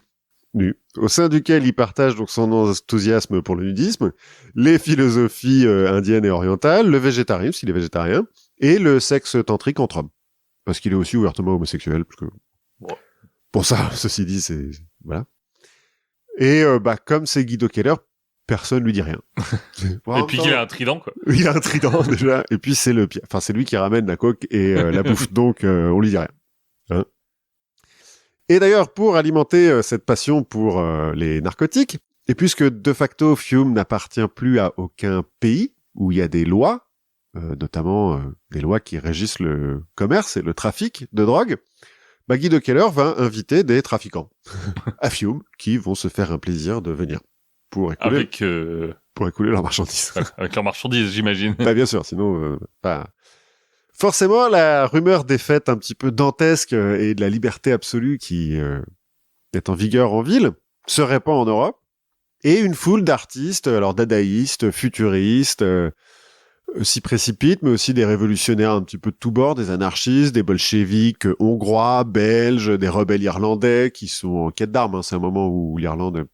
Au sein duquel il partage donc son enthousiasme pour le nudisme, les philosophies indiennes et orientales, le végétarisme, s'il est végétarien, et le sexe tantrique entre hommes. Parce qu'il est aussi ouvertement homosexuel, parce que... Ouais. Pour ça, ceci dit, c'est... Voilà. Et comme c'est Guido Keller, personne lui dit rien. Et puis qu'il a un trident, quoi. Il a un trident, déjà, et puis c'est lui qui ramène la coke et la bouffe, donc on lui dit rien. Hein. Et d'ailleurs, pour alimenter cette passion pour les narcotiques, et puisque de facto Fiume n'appartient plus à aucun pays où il y a des lois, notamment des lois qui régissent le commerce et le trafic de drogue, Guido Keller va inviter des trafiquants à Fiume qui vont se faire un plaisir de venir pour écouler, pour écouler leurs marchandises. Avec leurs marchandises, j'imagine. Bien sûr, sinon pas... Forcément, la rumeur des fêtes un petit peu dantesques et de la liberté absolue qui est en vigueur en ville se répand en Europe. Et une foule d'artistes, alors dadaïstes, futuristes, s'y précipitent, mais aussi des révolutionnaires un petit peu de tous bords, des anarchistes, des bolcheviques hongrois, belges, des rebelles irlandais qui sont en quête d'armes. Hein. C'est un moment où l'Irlande,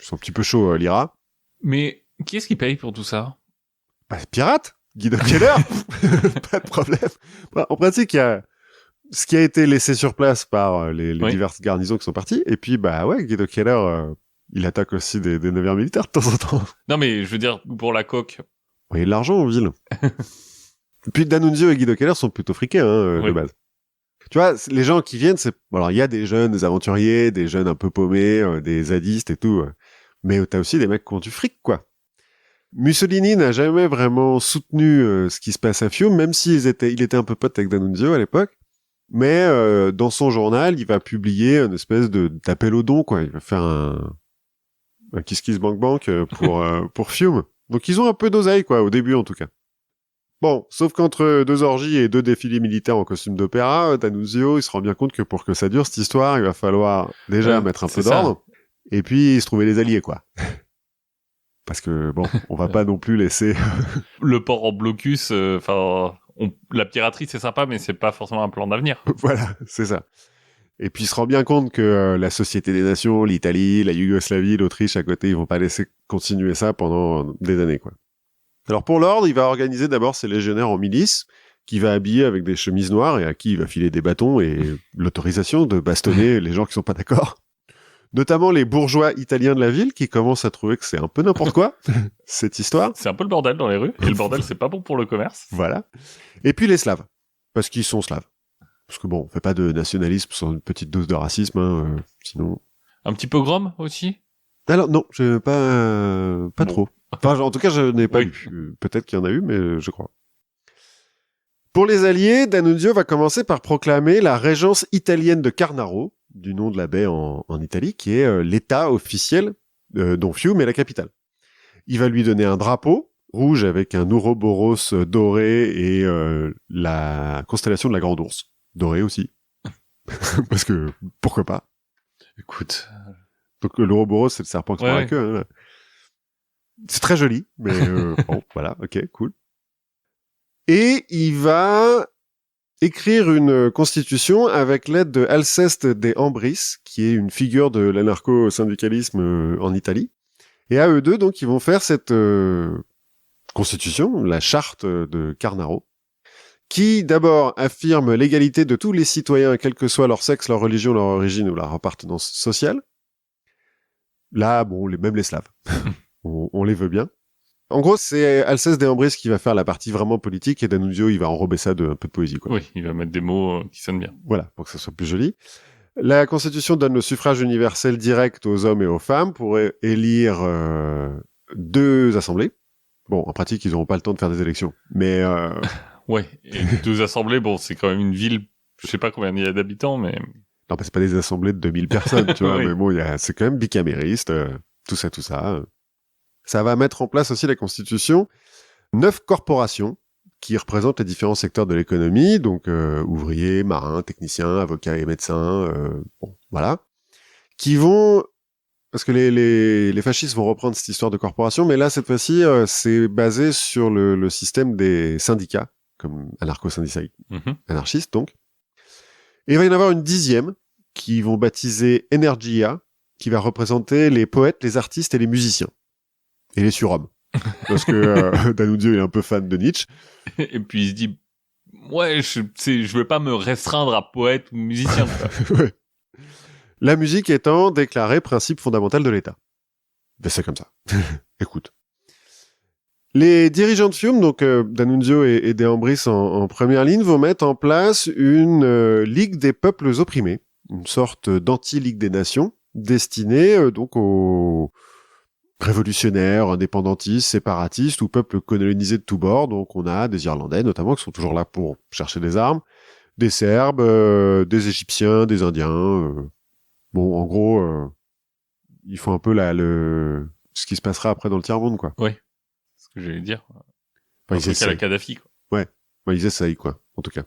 ils sont un petit peu chauds, l'IRA. Mais qui est-ce qui paye pour tout ça? Pirates Guido Keller, pas de problème. En pratique, il y a ce qui a été laissé sur place par les diverses garnisons qui sont parties. Et puis, Guido Keller, il attaque aussi des navires militaires de temps en temps. Non, mais je veux dire, pour la coque. Il y a de l'argent en ville. Et puis, D'Annunzio et Guido Keller sont plutôt friqués, de base. Tu vois, les gens qui viennent, alors, il y a des jeunes, des aventuriers, des jeunes un peu paumés, des zadistes et tout. Mais t'as aussi des mecs qui ont du fric, quoi. Mussolini n'a jamais vraiment soutenu ce qui se passe à Fiume, même s'il était un peu pote avec D'Annunzio à l'époque. Mais dans son journal, il va publier une espèce d'appel aux dons, quoi. Il va faire un Kiss Kiss Bank Bank pour Fiume. Donc ils ont un peu d'oseille, quoi, au début en tout cas. Bon, sauf qu'entre 2 orgies et 2 défilés militaires en costume d'opéra, D'Annunzio, il se rend bien compte que pour que ça dure cette histoire, il va falloir déjà mettre un peu d'ordre, et puis se trouver des alliés, quoi. Parce que, bon, on va pas non plus laisser... Le port en blocus, la piraterie, c'est sympa, mais c'est pas forcément un plan d'avenir. Voilà, c'est ça. Et puis, il se rend bien compte que la Société des Nations, l'Italie, la Yougoslavie, l'Autriche à côté, ils vont pas laisser continuer ça pendant des années, quoi. Alors, pour l'ordre, il va organiser d'abord ses légionnaires en milice, qui va habiller avec des chemises noires et à qui il va filer des bâtons et l'autorisation de bastonner les gens qui sont pas d'accord. Notamment les bourgeois italiens de la ville qui commencent à trouver que c'est un peu n'importe quoi, cette histoire. C'est un peu le bordel dans les rues, et le bordel, c'est pas bon pour le commerce. Voilà. Et puis les Slaves, parce qu'ils sont Slaves. Parce que bon, on fait pas de nationalisme sans une petite dose de racisme, sinon... Un petit pogrom aussi? Alors non, pas trop. Enfin, en tout cas, je n'ai pas eu. Peut-être qu'il y en a eu, mais je crois. Pour les Alliés, D'Annunzio va commencer par proclamer la régence italienne de Carnaro, du nom de la baie en Italie, qui est l'état officiel dont Fiume est la capitale. Il va lui donner un drapeau rouge avec un ouroboros doré et la constellation de la Grande Ourse. Doré aussi. Parce que, pourquoi pas. Écoute... Donc l'ouroboros, c'est le serpent qui prend la queue. Hein. C'est très joli, mais bon, voilà, ok, cool. Et il va écrire une constitution avec l'aide de Alceste de Ambris, qui est une figure de l'anarcho-syndicalisme en Italie. Et à eux deux, donc, ils vont faire cette constitution, la charte de Carnaro, qui d'abord affirme l'égalité de tous les citoyens, quel que soit leur sexe, leur religion, leur origine ou leur appartenance sociale. Là, bon, même les Slaves, on les veut bien. En gros, c'est Alceste de Ambris qui va faire la partie vraiment politique et D'Annunzio, il va enrober ça un peu de poésie, quoi. Oui, il va mettre des mots qui sonnent bien. Voilà, pour que ça soit plus joli. La Constitution donne le suffrage universel direct aux hommes et aux femmes pour élire 2 assemblées. Bon, en pratique, ils n'auront pas le temps de faire des élections, mais... Ouais, et 2 assemblées, bon, c'est quand même une ville, je sais pas combien il y a d'habitants, mais... Non, c'est pas des assemblées de 2000 personnes, tu vois, mais bon, c'est quand même bicamériste, tout ça. Ça va mettre en place aussi la Constitution 9 corporations qui représentent les différents secteurs de l'économie, donc ouvriers, marins, techniciens, avocats et médecins, bon, voilà, qui vont... Parce que les fascistes vont reprendre cette histoire de corporation, mais là, cette fois-ci, c'est basé sur le système des syndicats, comme anarcho-syndicaliste, Mhm. anarchiste donc. Et il va y en avoir une 10e qui vont baptiser Energia, qui va représenter les poètes, les artistes et les musiciens. Et les surhommes. Parce que D'Annunzio il est un peu fan de Nietzsche. Et puis il se dit, ouais, je vais pas me restreindre à poète ou musicien. Quoi. Ouais. La musique étant déclarée principe fondamental de l'État. Ben c'est comme ça. Écoute. Les dirigeants de Fiume, donc D'Annunzio et De Ambris en première ligne, vont mettre en place une Ligue des peuples opprimés, une sorte d'anti-Ligue des nations, destinée donc aux révolutionnaires, indépendantistes, séparatistes ou peuples colonisés de tous bords. Donc on a des Irlandais notamment qui sont toujours là pour chercher des armes, des Serbes, des Égyptiens, des Indiens. Bon, en gros, ils font un peu ce qui se passera après dans le tiers-monde, quoi. Ouais, c'est ce que j'allais dire. Enfin, Un truc à la Kadhafi, quoi. Ouais, ils essayent, quoi, en tout cas.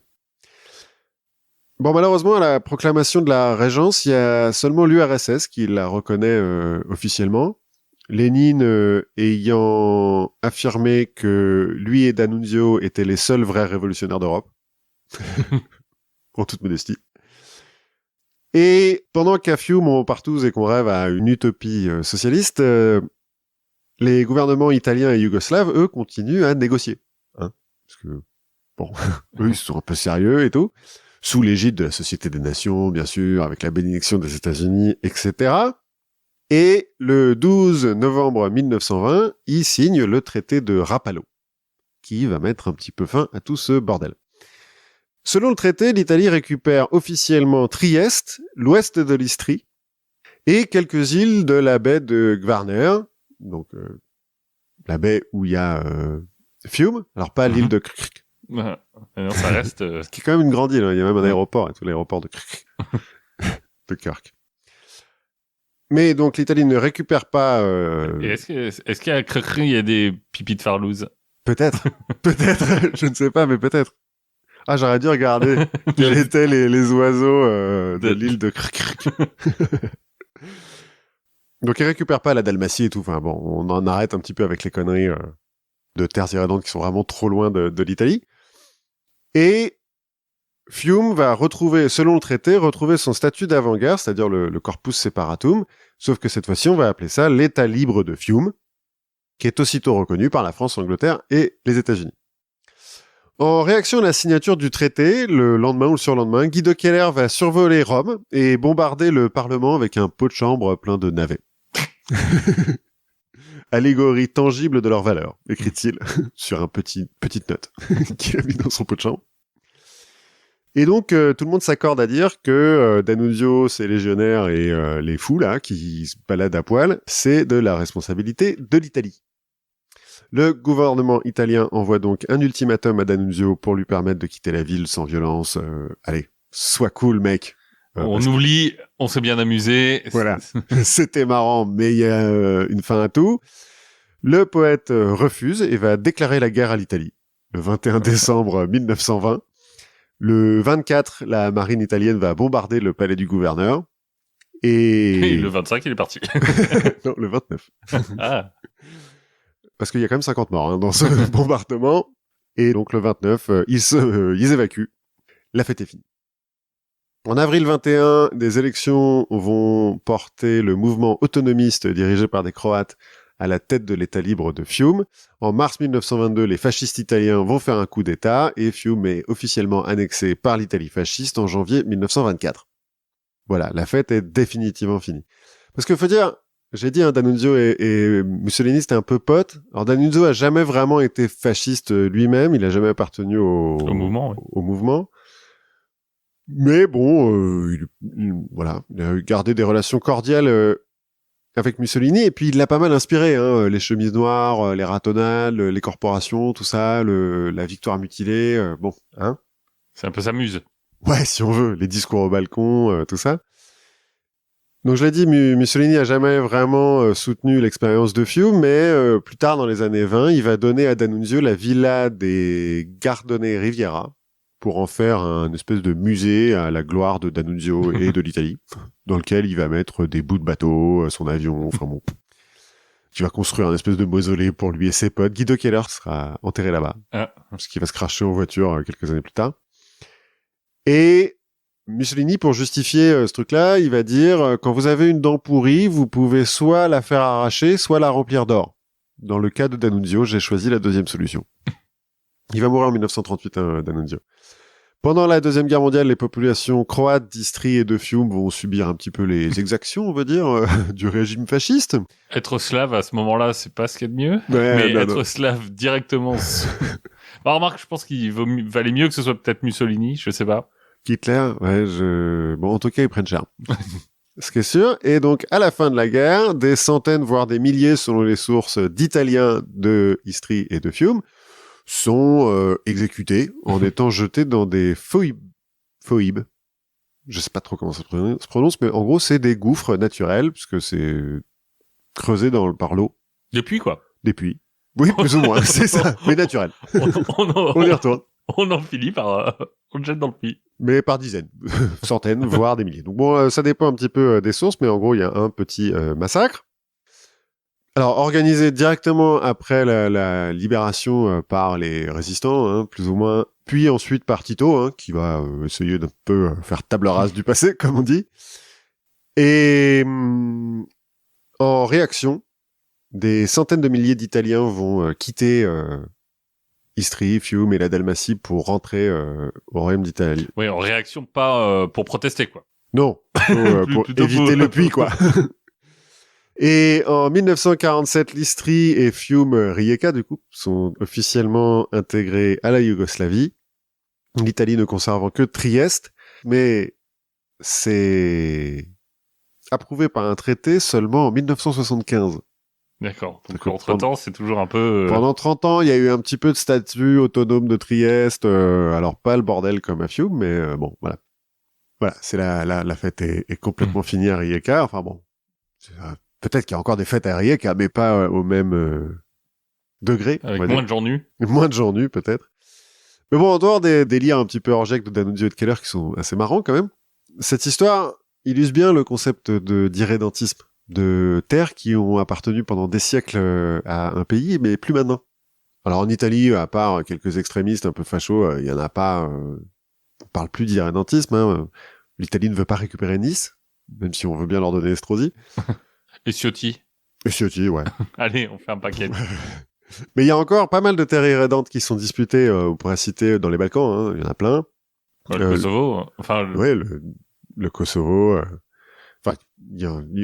Bon, malheureusement, à la proclamation de la Régence, il y a seulement l'URSS qui la reconnaît officiellement. Lénine ayant affirmé que lui et D'Annunzio étaient les seuls vrais révolutionnaires d'Europe. En toute modestie. Et pendant qu'à Fiume, on part tous et qu'on rêve à une utopie socialiste, les gouvernements italiens et yougoslaves, eux, continuent à négocier. Hein, parce que, bon, eux, ils sont un peu sérieux et tout. Sous l'égide de la Société des Nations, bien sûr, avec la bénédiction des États-Unis, etc. Et le 12 novembre 1920, ils signent le traité de Rapallo, qui va mettre un petit peu fin à tout ce bordel. Selon le traité, l'Italie récupère officiellement Trieste, l'ouest de l'Istrie, et quelques îles de la baie de Gvarner, donc la baie où il y a Fiume, alors pas l'île de Krk, Non, ça reste... qui est quand même une grande île, hein. Il y a même un aéroport, et tout l'aéroport de Krk, de Kirk. Mais donc l'Italie ne récupère pas... Et est-ce qu'à Cricri, il y a des pipis de farlouse? Peut-être, je ne sais pas, mais peut-être. Ah, j'aurais dû regarder quels étaient les oiseaux de l'île de Krk. Donc ils récupèrent pas la Dalmatie et tout. Enfin bon, on en arrête un petit peu avec les conneries de terres irrédentes qui sont vraiment trop loin de l'Italie. Et Fiume va retrouver, selon le traité, son statut d'avant-guerre, c'est-à-dire le corpus separatum, sauf que cette fois-ci, on va appeler ça l'État libre de Fiume, qui est aussitôt reconnu par la France, l'Angleterre et les États-Unis. En réaction à la signature du traité, le lendemain ou le surlendemain, Guido Keller va survoler Rome et bombarder le Parlement avec un pot de chambre plein de navets. Allégorie tangible de leur valeur, écrit-il sur une petite note qu'il a mis dans son pot de chambre. Et donc, tout le monde s'accorde à dire que D'Annunzio, ses légionnaires et les fous, là, qui se baladent à poil, c'est de la responsabilité de l'Italie. Le gouvernement italien envoie donc un ultimatum à D'Annunzio pour lui permettre de quitter la ville sans violence. Allez, sois cool, mec. On oublie, on s'est bien amusé. Voilà, c'était marrant, mais il y a une fin à tout. Le poète refuse et va déclarer la guerre à l'Italie. Le 21 décembre 1920. Le 24, la marine italienne va bombarder le palais du gouverneur. Et le 25, il est parti. Non, le 29. Ah. Parce qu'il y a quand même 50 morts dans ce bombardement. Et donc le 29, ils évacuent. La fête est finie. En avril 21, des élections vont porter le mouvement autonomiste dirigé par des Croates à la tête de l'État libre de Fiume. En mars 1922, les fascistes italiens vont faire un coup d'État et Fiume est officiellement annexé par l'Italie fasciste en janvier 1924. Voilà, la fête est définitivement finie. Parce que faut dire, j'ai dit, D'Annunzio et Mussolini, c'était un peu potes. Alors D'Annunzio a jamais vraiment été fasciste lui-même, il a jamais appartenu au mouvement. Oui. Au mouvement. Mais bon, voilà, il a gardé des relations cordiales avec Mussolini, et puis il l'a pas mal inspiré, hein, les chemises noires, les ratonnades, les corporations, tout ça, la victoire mutilée, bon, hein. C'est un peu sa muse. Ouais, si on veut, les discours au balcon, tout ça. Donc je l'ai dit, Mussolini a jamais vraiment soutenu l'expérience de Fiume, mais plus tard dans les années 20, il va donner à D'Annunzio la villa des Gardone Riviera pour en faire un espèce de musée à la gloire de D'Annunzio et de l'Italie, dans lequel il va mettre des bouts de bateau, son avion, enfin bon. qui va construire un espèce de mausolée pour lui et ses potes. Guido Keller sera enterré là-bas, parce qu'il va se cracher en voiture quelques années plus tard. Et Mussolini, pour justifier ce truc-là, il va dire quand vous avez une dent pourrie, vous pouvez soit la faire arracher, soit la remplir d'or. Dans le cas de D'Annunzio, j'ai choisi la deuxième solution. Il va mourir en 1938, D'Annunzio. Pendant la Deuxième Guerre mondiale, les populations croates d'Istrie et de Fiume vont subir un petit peu les exactions, on va dire, du régime fasciste. Être slave à ce moment-là, c'est pas ce qu'il y a de mieux. Ouais, mais être slave directement... Bah, remarque, je pense qu'il valait mieux que ce soit peut-être Mussolini, je sais pas. Hitler, ouais, bon, en tout cas, ils prennent cher. Ce qui est sûr. Et donc, à la fin de la guerre, des centaines, voire des milliers, selon les sources, d'Italiens de Istrie et de Fiume sont exécutés en étant jetés dans des foïbes. Je sais pas trop comment ça se prononce, mais en gros, c'est des gouffres naturels, puisque c'est creusé par l'eau. Des puits, quoi. Des puits. Oui, plus ou moins, c'est ça, mais naturel. On y retourne. On en finit par... on le jette dans le puits. Mais par dizaines, centaines, voire des milliers. Donc bon, ça dépend un petit peu des sources, mais en gros, il y a un petit massacre. Alors, organisé directement après la libération par les résistants, hein, plus ou moins, puis ensuite par Tito, hein, qui va essayer d'un peu faire table rase du passé, comme on dit. Et en réaction, des centaines de milliers d'Italiens vont quitter Istrie, Fiume et la Dalmatie pour rentrer au Royaume d'Italie. Oui, en réaction, pas pour protester, quoi. Non, pour éviter le puits, quoi. Et en 1947, l'Istrie et Fiume-Rijeka, du coup, sont officiellement intégrés à la Yougoslavie. L'Italie ne conservant que Trieste, mais c'est approuvé par un traité seulement en 1975. D'accord. Donc, entre-temps, c'est toujours un peu... Pendant 30 ans, il y a eu un petit peu de statut autonome de Trieste, alors pas le bordel comme à Fiume, mais bon, voilà. Voilà, c'est la fête est complètement finie à Rijeka, enfin bon... Peut-être qu'il y a encore des fêtes à Rijeka, mais pas au même degré. Avec moins de gens nus. Moins de gens nus, peut-être. Mais bon, en dehors des délires un petit peu orgiaques de D'Annunzio et de Keller, qui sont assez marrants quand même, cette histoire illustre bien le concept d'irrédentisme, de terres qui ont appartenu pendant des siècles à un pays, mais plus maintenant. Alors en Italie, à part quelques extrémistes un peu fachos, il y en a pas... on parle plus d'irrédentisme. Hein. L'Italie ne veut pas récupérer Nice, même si on veut bien leur donner Estrosi. Et Ciotti. Et Ciotti, ouais. Allez, on fait un paquet. Mais il y a encore pas mal de terres irrédentes qui sont disputées, on pourrait citer dans les Balkans, hein, il y en a plein. Le Kosovo, enfin... Ouais, le Kosovo... Enfin,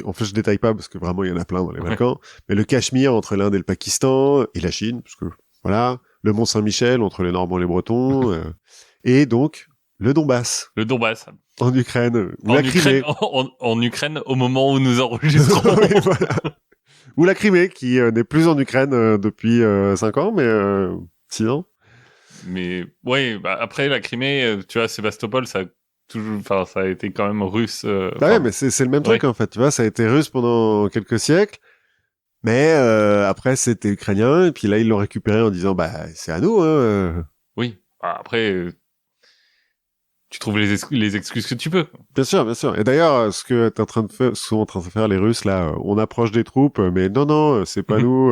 en fait, je détaille pas parce que vraiment, il y en a plein dans les Balkans. Mais le Cachemire entre l'Inde et le Pakistan, et la Chine, parce que, voilà. Le Mont Saint-Michel entre les Normands et les Bretons. Et donc, le Donbass. Le Donbass. En Ukraine. Ou la Crimée. En Ukraine, au moment où nous enregistrons. Oui, voilà. Ou la Crimée, qui n'est plus en Ukraine depuis 5 ans, mais 6 ans. Mais ouais, bah, après la Crimée, tu vois, Sébastopol, ça a été quand même russe. Ouais, mais c'est le même truc en fait. Tu vois, ça a été russe pendant quelques siècles, mais après c'était ukrainien, et puis là ils l'ont récupéré en disant bah c'est à nous. Hein. Oui. Après. Tu trouves les excuses que tu peux. Bien sûr, bien sûr. Et d'ailleurs, ce que t'es en train de faire, sont en train de faire les Russes là, on approche des troupes, mais non, c'est pas nous.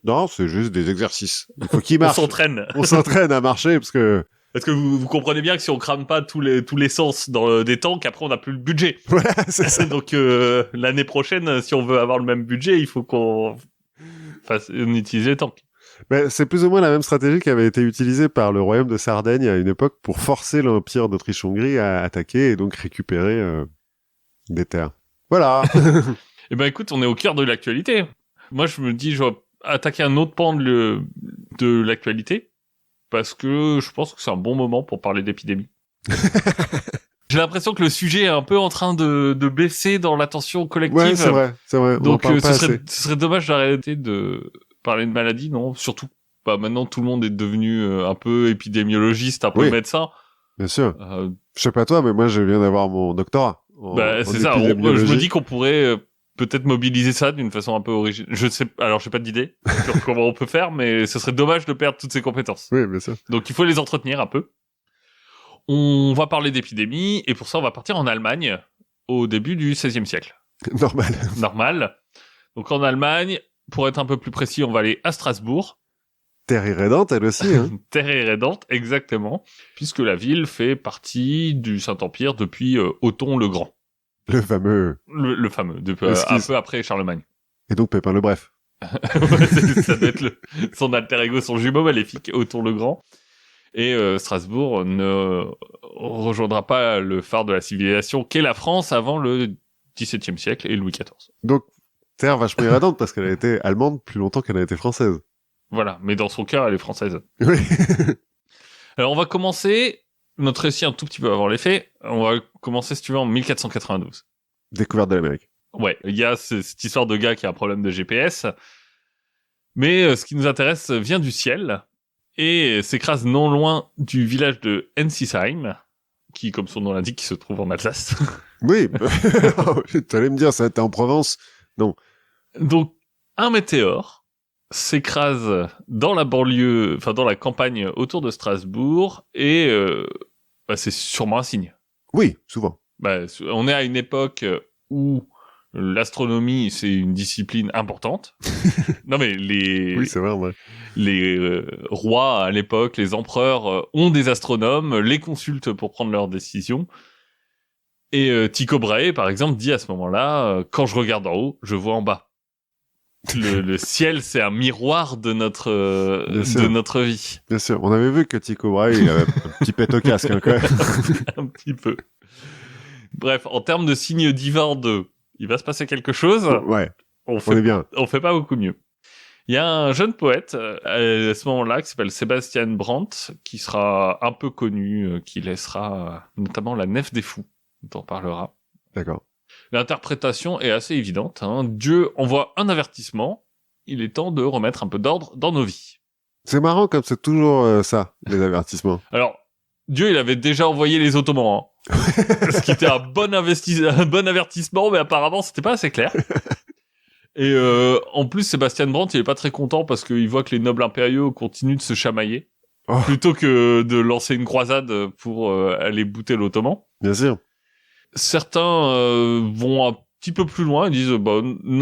Non, c'est juste des exercices. Il faut qu'ils marchent. On s'entraîne à marcher parce que vous comprenez bien que si on crame pas tous les sens dans des tanks, après on n'a plus le budget. Voilà, c'est ça. Donc l'année prochaine, si on veut avoir le même budget, il faut qu'on utilise les tanks. Ben, c'est plus ou moins la même stratégie qui avait été utilisée par le royaume de Sardaigne à une époque pour forcer l'empire d'Autriche-Hongrie à attaquer et donc récupérer des terres. Voilà. Eh ben écoute, on est au cœur de l'actualité. Moi, je me dis, je vais attaquer un autre pan de l'actualité parce que je pense que c'est un bon moment pour parler d'épidémie. J'ai l'impression que le sujet est un peu en train de baisser dans l'attention collective. Ouais, c'est vrai. Donc ce serait dommage d'arrêter de parler de maladie, non? Surtout, maintenant tout le monde est devenu un peu épidémiologiste, un peu médecin. Bien sûr. Je sais pas toi, mais moi je viens d'avoir mon doctorat. C'est ça. Je me dis qu'on pourrait peut-être mobiliser ça d'une façon un peu originale. Je sais pas d'idée sur comment on peut faire, mais ce serait dommage de perdre toutes ces compétences. Oui, bien sûr. Donc il faut les entretenir un peu. On va parler d'épidémie, et pour ça on va partir en Allemagne au début du XVIe siècle. Normal. Donc en Allemagne, pour être un peu plus précis, on va aller à Strasbourg. Terre irrédente, elle aussi, hein. Terre irrédente, exactement, puisque la ville fait partie du Saint-Empire depuis Othon le Grand. Le fameux. Le fameux, depuis, un peu après Charlemagne. Et donc Pépin le Bref. Ouais, ça doit être son alter ego, son jumeau maléfique, Othon le Grand. Et Strasbourg ne rejoindra pas le phare de la civilisation qu'est la France avant le XVIIe siècle et Louis XIV. Donc, terre vachement irrédente parce qu'elle a été allemande plus longtemps qu'elle a été française. Voilà, mais dans son cœur, elle est française. Oui. Alors, on va commencer notre récit un tout petit peu avant les faits. On va commencer, si tu veux, en 1492. Découverte de l'Amérique. Ouais, il y a cette histoire de gars qui a un problème de GPS. Mais ce qui nous intéresse vient du ciel et s'écrase non loin du village de Ensisheim, qui, comme son nom l'indique, se trouve en Alsace. Oui. T'allais me dire, ça, t'es en Provence. Non. Donc, un météore s'écrase dans la banlieue, enfin dans la campagne autour de Strasbourg, et c'est sûrement un signe. Oui, souvent. On est à une époque où l'astronomie, c'est une discipline importante. Non mais Oui, c'est vrai, ouais. les rois à l'époque, les empereurs ont des astronomes, les consultent pour prendre leurs décisions. Et Tycho Brahe, par exemple, dit à ce moment-là, quand je regarde en haut, je vois en bas. Le ciel, c'est un miroir de notre vie. Bien sûr. On avait vu que Tycho Brahe, il avait un petit pet au casque, hein, quand même. Un petit peu. Bref, en termes de signes divins il va se passer quelque chose. Ouais. On est bien. On fait pas beaucoup mieux. Il y a un jeune poète, à ce moment-là, qui s'appelle Sebastian Brandt, qui sera un peu connu, qui laissera notamment La Nef des Fous, dont on parlera. D'accord. L'interprétation est assez évidente, hein. Dieu envoie un avertissement. Il est temps de remettre un peu d'ordre dans nos vies. C'est marrant comme c'est toujours ça, les avertissements. Alors, Dieu, il avait déjà envoyé les Ottomans, hein. Ce qui était un bon avertissement, mais apparemment, c'était pas assez clair. Et en plus, Sébastien Brandt, il est pas très content parce qu'il voit que les nobles impériaux continuent de se chamailler. Oh. Plutôt que de lancer une croisade pour aller bouter l'Ottoman. Bien sûr. Certains vont un petit peu plus loin et disent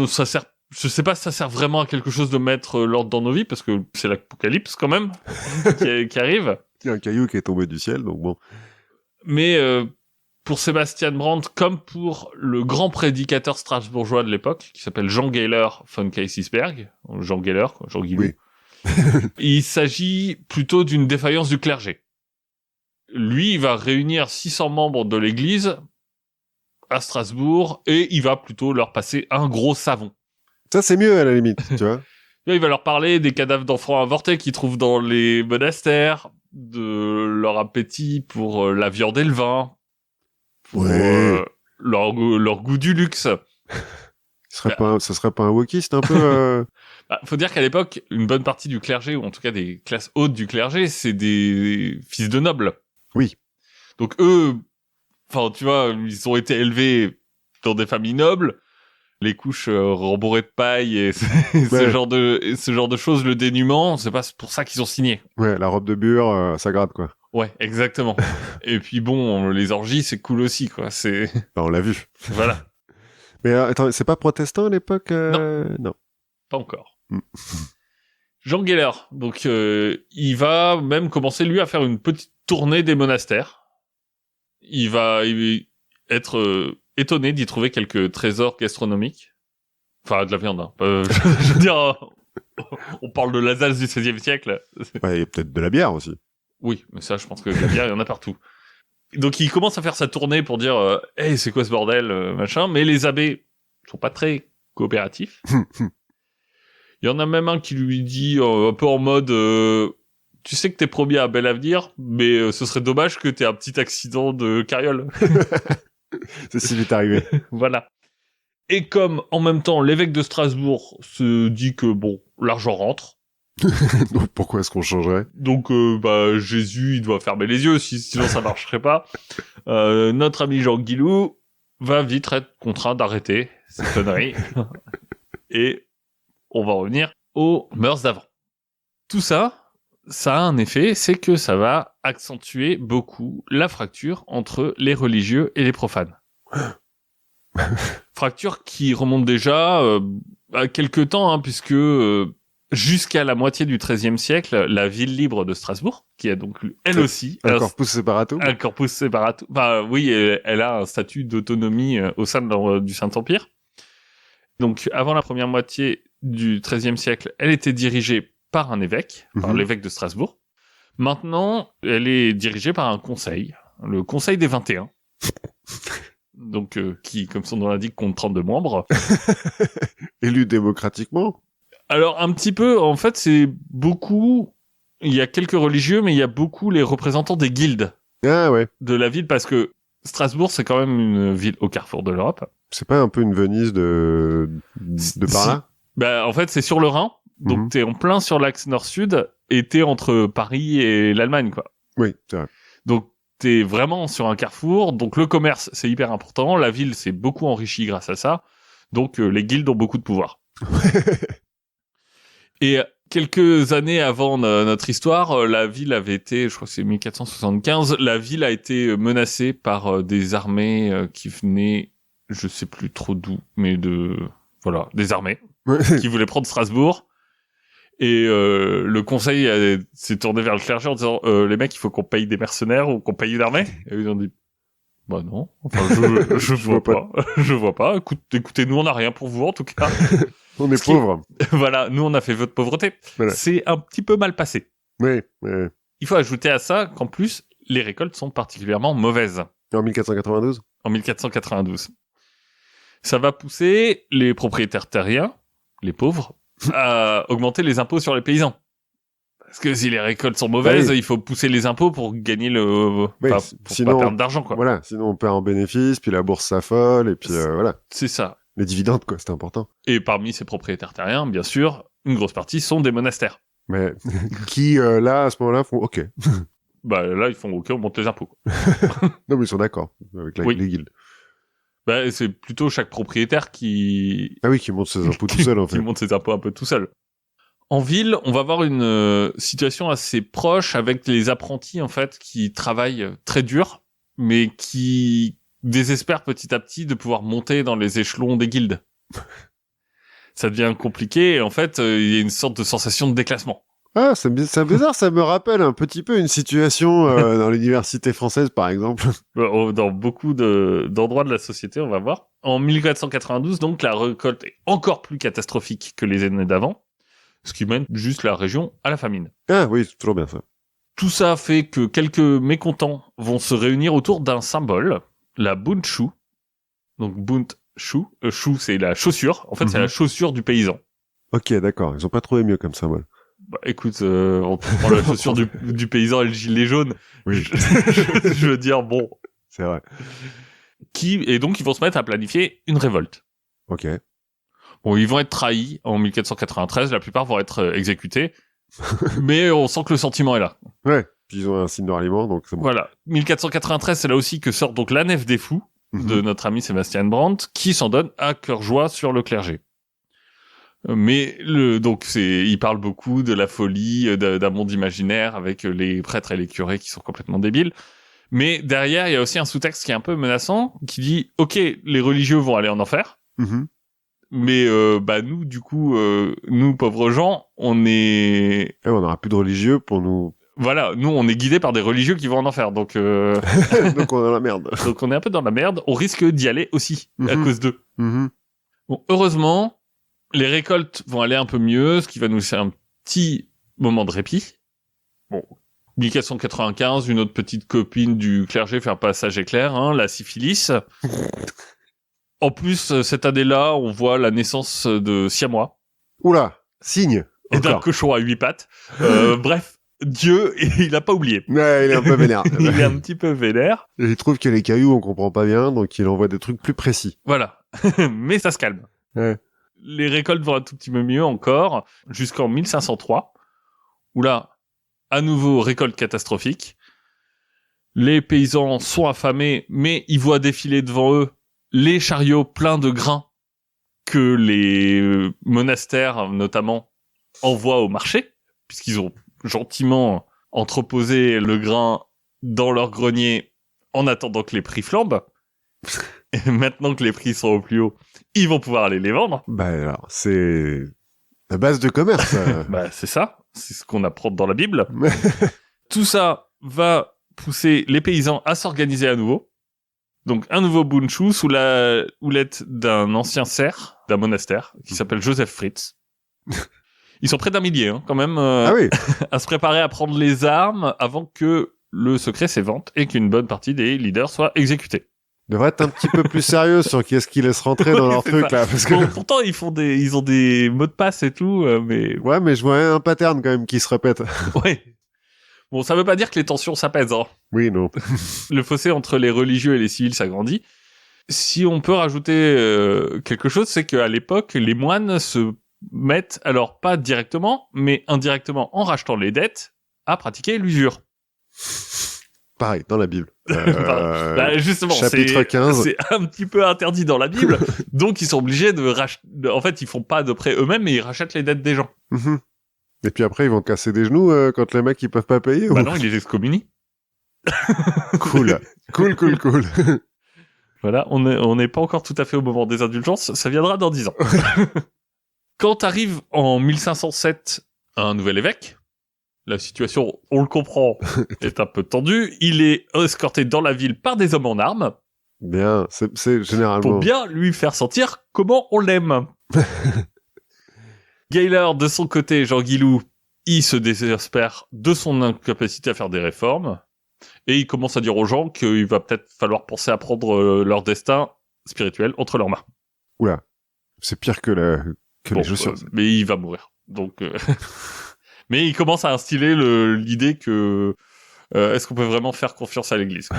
ça sert, je sais pas si ça sert vraiment à quelque chose de mettre l'ordre dans nos vies parce que c'est l'apocalypse quand même qui arrive. Il y a un caillou qui est tombé du ciel, donc bon. Mais pour Sebastian Brandt, comme pour le grand prédicateur strasbourgeois de l'époque, qui s'appelle Jean Geiler von Keysersberg, Jean Geiler, Jean Guilou, oui. Il s'agit plutôt d'une défaillance du clergé. Lui, il va réunir 600 membres de l'église à Strasbourg et il va plutôt leur passer un gros savon. Ça, c'est mieux à la limite, tu vois. Là, il va leur parler des cadavres d'enfants avortés qu'ils trouvent dans les monastères, de leur appétit pour la viande et le vin, pour leur goût du luxe. Ce serait pas un wokiste un peu Faut dire qu'à l'époque, une bonne partie du clergé, ou en tout cas des classes hautes du clergé, c'est des fils de nobles. Oui. Donc eux, enfin tu vois, ils ont été élevés dans des familles nobles, les couches rembourrées de paille et ce genre de choses, le dénuement, c'est pas pour ça qu'ils ont signé. Ouais, la robe de bure, ça gratte quoi. Ouais, exactement. Et puis bon, les orgies, c'est cool aussi quoi. On l'a vu. Voilà. Mais attends, c'est pas protestant à l'époque Non. Pas encore. Jean Geiler, donc il va même commencer lui à faire une petite tournée des monastères. Il va être étonné d'y trouver quelques trésors gastronomiques. Enfin, de la viande. Hein. Je veux dire, on parle de l'Alsace du XVIe siècle. Ouais, il y a peut-être de la bière aussi. Oui, mais ça, je pense que de la bière, il y en a partout. Donc il commence à faire sa tournée pour dire hey, c'est quoi ce bordel, machin. Mais les abbés sont pas très coopératifs. Il y en a même un qui lui dit un peu en mode tu sais que t'es promis à un bel avenir, mais ce serait dommage que t'aies un petit accident de carriole. C'est si vite arrivé. Voilà. Et comme en même temps l'évêque de Strasbourg se dit que bon, l'argent rentre. Donc pourquoi est-ce qu'on changerait ? Donc Jésus il doit fermer les yeux, sinon ça marcherait pas. Notre ami Jean Guilou va vite être contraint d'arrêter cette connerie. Et on va revenir aux mœurs d'avant. Tout ça a un effet, c'est que ça va accentuer beaucoup la fracture entre les religieux et les profanes. Fracture qui remonte déjà Quelque temps, hein, puisque jusqu'à la moitié du XIIIe siècle, la ville libre de Strasbourg, qui a donc elle aussi un corpus separatum. un corpus separatum. Enfin, oui, elle a un statut d'autonomie au sein du Saint-Empire. Donc, avant la première moitié du XIIIe siècle, elle était dirigée par un évêque, par l'évêque de Strasbourg. Maintenant, elle est dirigée par un conseil, le Conseil des 21. Donc, qui, comme son nom l'indique, compte 32 membres. Élu démocratiquement. Alors, un petit peu, en fait, c'est beaucoup... Il y a quelques religieux, mais il y a beaucoup les représentants des guildes de la ville, parce que Strasbourg, c'est quand même une ville au carrefour de l'Europe. C'est pas un peu une Venise de par là? Bah, en fait, c'est sur le Rhin, donc t'es en plein sur l'axe nord-sud, et t'es entre Paris et l'Allemagne, quoi. Oui, c'est vrai. Donc, t'es vraiment sur un carrefour, donc le commerce, c'est hyper important, la ville s'est beaucoup enrichie grâce à ça, donc les guildes ont beaucoup de pouvoir. Et quelques années avant notre histoire, la ville avait été, je crois que c'est 1475, la ville a été menacée par des armées qui venaient, je sais plus trop d'où, mais des armées qui voulaient prendre Strasbourg. Et le conseil s'est tourné vers le clergé en disant les mecs, il faut qu'on paye des mercenaires ou qu'on paye une armée. Et ils ont dit bah non, enfin je vois pas. Je vois pas. Écoutez, nous on n'a rien pour vous en tout cas. On est pauvres. Voilà, nous on a fait votre pauvreté. Voilà. C'est un petit peu mal passé. Oui. Il faut ajouter à ça qu'en plus les récoltes sont particulièrement mauvaises. En 1492 ? En 1492. Ça va pousser les propriétaires terriens, les pauvres, à augmenter les impôts sur les paysans. Parce que si les récoltes sont mauvaises, il faut pousser les impôts pour gagner pour sinon, pas perdre d'argent, quoi. Voilà, sinon on perd en bénéfice, puis la bourse s'affole, et puis voilà. C'est ça. Les dividendes, quoi, c'est important. Et parmi ces propriétaires terriens, bien sûr, une grosse partie sont des monastères. Mais qui, là, à ce moment-là, font OK. Bah là, ils font OK, on monte les impôts. Non, mais ils sont d'accord avec les guildes. Bah, c'est plutôt chaque propriétaire qui... Ah oui, qui monte ses impôts tout seul, en fait. Qui monte ses impôts un peu tout seul. En ville, on va avoir une situation assez proche avec les apprentis, en fait, qui travaillent très dur, mais qui désespèrent petit à petit de pouvoir monter dans les échelons des guildes. Ça devient compliqué, et en fait, il y a une sorte de sensation de déclassement. Ah, c'est bizarre, ça me rappelle un petit peu une situation dans l'université française, par exemple. Dans beaucoup d'endroits de la société, on va voir. En 1492, donc, la récolte est encore plus catastrophique que les années d'avant, ce qui mène juste la région à la famine. Ah oui, c'est toujours bien ça. Tout ça fait que quelques mécontents vont se réunir autour d'un symbole, la Bundschuh. Donc Bundschuh, chou c'est la chaussure, en fait c'est la chaussure du paysan. Ok, d'accord, ils ont pas trouvé mieux comme symbole. Bah écoute, on prend la chaussure du paysan et le gilet jaune. Oui. Je veux dire, bon. C'est vrai. Et donc ils vont se mettre à planifier une révolte. Ok. Bon, ils vont être trahis en 1493, la plupart vont être exécutés, mais on sent que le sentiment est là. Ouais, puis ils ont un signe de ralliement, donc c'est bon. Voilà, 1493, c'est là aussi que sort donc la nef des fous de notre ami Sébastien Brandt, qui s'en donne à cœur joie sur le clergé. Mais il parle beaucoup de la folie, d'un monde imaginaire avec les prêtres et les curés qui sont complètement débiles. Mais derrière, il y a aussi un sous-texte qui est un peu menaçant, qui dit, ok, les religieux vont aller en enfer, mais nous, du coup, nous pauvres gens, on n'aura plus de religieux pour nous. Voilà, nous on est guidés par des religieux qui vont en enfer, donc donc on est dans la merde. Donc on est un peu dans la merde. On risque d'y aller aussi à cause d'eux. Bon, heureusement, les récoltes vont aller un peu mieux, ce qui va nous laisser un petit moment de répit. Bon, 1495, une autre petite copine du clergé fait un passage éclair, la syphilis. En plus, cette année-là, on voit la naissance de Siamois. Oula, signe. Et d'un cochon à 8 pattes. Bref, Dieu, il a pas oublié. Ouais, il est un peu vénère. Il est un petit peu vénère. Et il trouve que les cailloux, on comprend pas bien, donc il envoie des trucs plus précis. Voilà. Mais ça se calme. Ouais. Les récoltes vont un tout petit peu mieux encore, jusqu'en 1503, où là, à nouveau, récolte catastrophique. Les paysans sont affamés, mais ils voient défiler devant eux les chariots pleins de grains que les monastères, notamment, envoient au marché, puisqu'ils ont gentiment entreposé le grain dans leur grenier en attendant que les prix flambent. Et maintenant que les prix sont au plus haut, ils vont pouvoir aller les vendre. Bah alors, c'est la base de commerce. Bah, c'est ça. C'est ce qu'on apprend dans la Bible. Tout ça va pousser les paysans à s'organiser à nouveau. Donc, un nouveau Bunchu sous la houlette d'un ancien serf d'un monastère qui s'appelle Joseph Fritz. Ils sont près d'un millier, hein, quand même, Ah oui. à se préparer à prendre les armes avant que le secret s'évente et qu'une bonne partie des leaders soient exécutés. Devrait être un petit peu plus sérieux sur qui est-ce qu'ils laissent rentrer dans leur C'est truc ça. là, parce que Bon, pourtant, ils ont des mots de passe et tout, mais ouais, mais je vois un pattern quand même qui se répète. ouais. Bon, ça veut pas dire que les tensions s'apaisent, hein. Oui, non. Le fossé entre les religieux et les civils s'agrandit. Si on peut rajouter quelque chose, c'est qu'à l'époque, les moines se mettent, alors pas directement, mais indirectement en rachetant les dettes, à pratiquer l'usure. Pareil, dans la Bible. Bah, justement, chapitre 15. c'est un petit peu interdit dans la Bible, donc ils sont obligés de racheter... En fait, ils font pas de prêt eux-mêmes, mais ils rachètent les dettes des gens. Mhm. Et puis après, ils vont casser des genoux quand les mecs ils peuvent pas payer. Bah ou... non, ils les excommunient. Cool. Cool. Voilà, on n'est pas encore tout à fait au moment des indulgences, ça viendra dans 10 ans. Quand arrive en 1507 un nouvel évêque, la situation, on le comprend, est un peu tendue. Il est escorté dans la ville par des hommes en armes Bien, c'est généralement... pour bien lui faire sentir comment on l'aime. Gaylor, de son côté, Jean Guilou, il se désespère de son incapacité à faire des réformes. Et il commence à dire aux gens qu'il va peut-être falloir penser à prendre leur destin spirituel entre leurs mains. Oula, c'est pire que, les chaussures. Mais il va mourir. Donc, mais il commence à instiller l'idée que est-ce qu'on peut vraiment faire confiance à l'Église.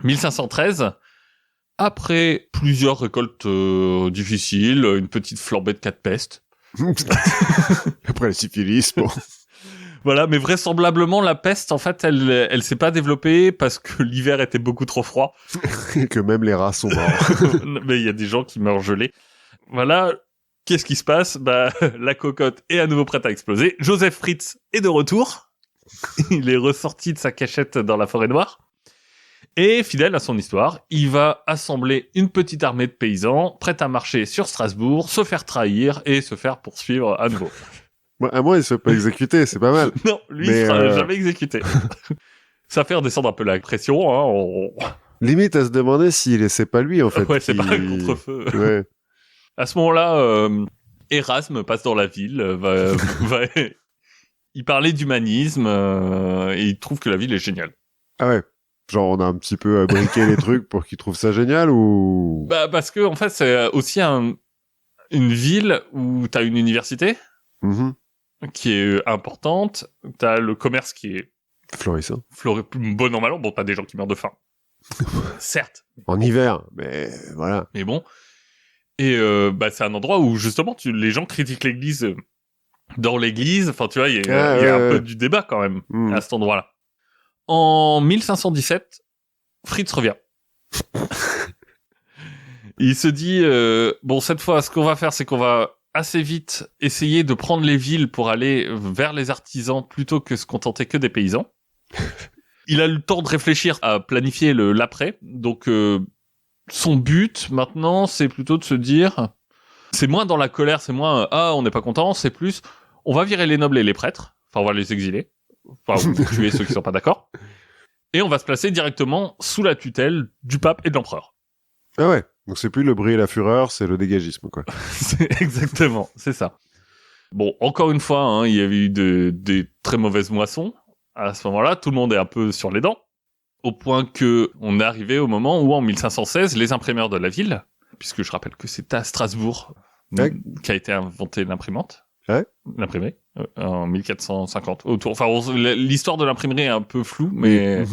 1513, après plusieurs récoltes difficiles, une petite flambée de cas de peste. Après le syphilis, bon. Voilà, mais vraisemblablement la peste, en fait, elle s'est pas développée parce que l'hiver était beaucoup trop froid. Que même les rats sont morts. Mais il y a des gens qui meurent gelés. Voilà. Qu'est-ce qui se passe? Bah, la cocotte est à nouveau prête à exploser. Joseph Fritz est de retour. Il est ressorti de sa cachette dans la forêt noire. Et fidèle à son histoire, il va assembler une petite armée de paysans prête à marcher sur Strasbourg, se faire trahir et se faire poursuivre à nouveau. À moi, il se fait pas exécuter, c'est pas mal. Non, lui, Mais il sera jamais exécuté. Ça fait redescendre un peu la pression, hein. Limite à se demander s'il laissait pas lui, en fait. Ouais, c'est pas un contre-feu. Ouais. À ce moment-là, Erasme passe dans la ville, il parlait d'humanisme, et il trouve que la ville est géniale. Ah ouais. Genre, on a un petit peu briqué les trucs pour qu'il trouve ça génial ou... Bah, parce que, en fait, c'est aussi une ville où t'as une université Mhm. qui est importante, t'as le commerce qui est Florissant. bon normalement, bon, t'as des gens qui meurent de faim. Certes. En hiver, mais voilà. Mais bon. Et bah, c'est un endroit où, justement, les gens critiquent l'église dans l'église. Enfin, tu vois, il y a un peu du débat, quand même, à cet endroit-là. En 1517, Fritz revient. Il se dit, bon, cette fois, ce qu'on va faire, c'est qu'on va assez vite essayer de prendre les villes pour aller vers les artisans plutôt que se contenter que des paysans. Il a eu le temps de réfléchir à planifier l'après. Donc, son but, maintenant, c'est plutôt de se dire, c'est moins dans la colère, c'est moins, on n'est pas content, c'est plus, on va virer les nobles et les prêtres. Enfin, on va les exiler. Enfin, tuer ceux qui sont pas d'accord. Et on va se placer directement sous la tutelle du pape et de l'empereur. Ah ouais. Donc c'est plus le bruit et la fureur, c'est le dégagisme, quoi. C'est exactement, c'est ça. Bon, encore une fois, hein, il y avait eu des très mauvaises moissons. À ce moment-là, tout le monde est un peu sur les dents. Au point que on est arrivé au moment où, en 1516, les imprimeurs de la ville, puisque je rappelle que c'est à Strasbourg qu'a été inventée l'imprimante. Ouais. L'imprimée, en 1450. Enfin, l'histoire de l'imprimerie est un peu floue, mais...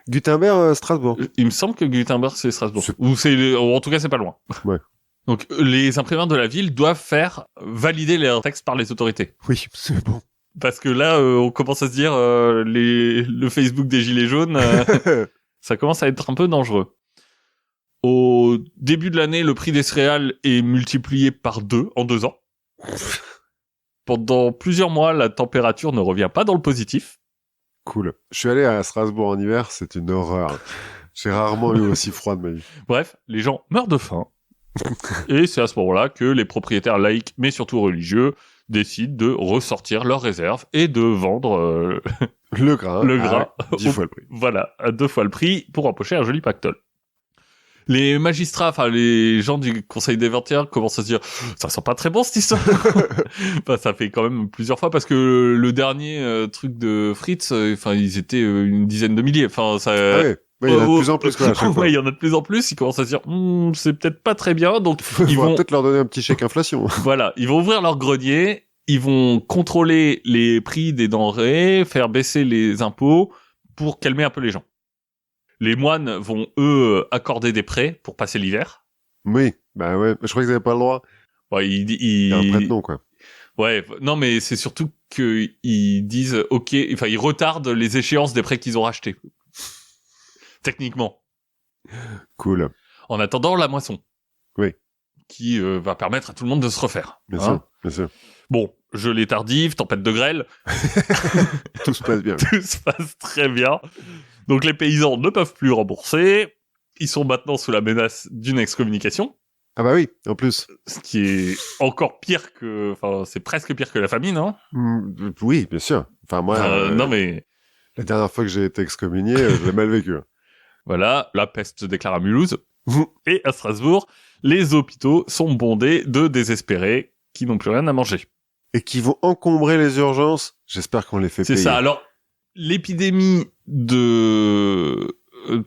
Gutenberg, Strasbourg. Il me semble que Gutenberg, c'est Strasbourg. Ou en tout cas, c'est pas loin. Ouais. Donc, les imprimeurs de la ville doivent faire valider leurs textes par les autorités. Oui, c'est bon. Parce que là, on commence à se dire, le Facebook des Gilets jaunes, ça commence à être un peu dangereux. Au début de l'année, le prix des céréales est multiplié par 2 en 2 ans. Pendant plusieurs mois, la température ne revient pas dans le positif. Cool. Je suis allé à Strasbourg en hiver, c'est une horreur. J'ai rarement eu aussi froid de ma vie. Bref, les gens meurent de faim. Et c'est à ce moment-là que les propriétaires laïcs, mais surtout religieux, décident de ressortir leurs réserves et de vendre Le grain. le grain 10 fois le prix. voilà, à 2 fois le prix pour empocher un joli pactole. Les magistrats, enfin les gens du Conseil des 21 commencent à se dire ça sent pas très bon cette histoire. Enfin, ça fait quand même plusieurs fois parce que le dernier truc de Fritz, enfin ils étaient une dizaine de milliers. Enfin ça. Ah ouais. Ouais, il y en a de plus en plus, quoi, à chaque fois. Ouais, il y en a de plus en plus. Ils commencent à se dire c'est peut-être pas très bien. Donc ils vont peut-être leur donner un petit chèque inflation. voilà, ils vont ouvrir leur grenier. Ils vont contrôler les prix des denrées, faire baisser les impôts pour calmer un peu les gens. Les moines vont, eux, accorder des prêts pour passer l'hiver. Oui, bah ouais. Je crois qu'ils avaient pas le droit. Ouais, Il y a un prête-nom, quoi. Ouais, non, mais c'est surtout qu'ils disent, ok, enfin, ils retardent les échéances des prêts qu'ils ont rachetés. Techniquement. Cool. En attendant la moisson. Oui. Qui va permettre à tout le monde de se refaire. Bien sûr, bien sûr. Bon, gelée tardive, tempête de grêle. Tout se passe bien. Tout se passe très bien. Donc les paysans ne peuvent plus rembourser. Ils sont maintenant sous la menace d'une excommunication. Ah bah oui, en plus. Ce qui est encore pire que... Enfin, c'est presque pire que la famine, hein. Oui, bien sûr. Enfin, moi... Non mais... La dernière fois que j'ai été excommunié, je l'ai mal vécu. Voilà, la peste se déclare à Mulhouse. Et à Strasbourg, les hôpitaux sont bondés de désespérés qui n'ont plus rien à manger. Et qui vont encombrer les urgences. J'espère qu'on les fait payer. C'est ça. Alors, l'épidémie de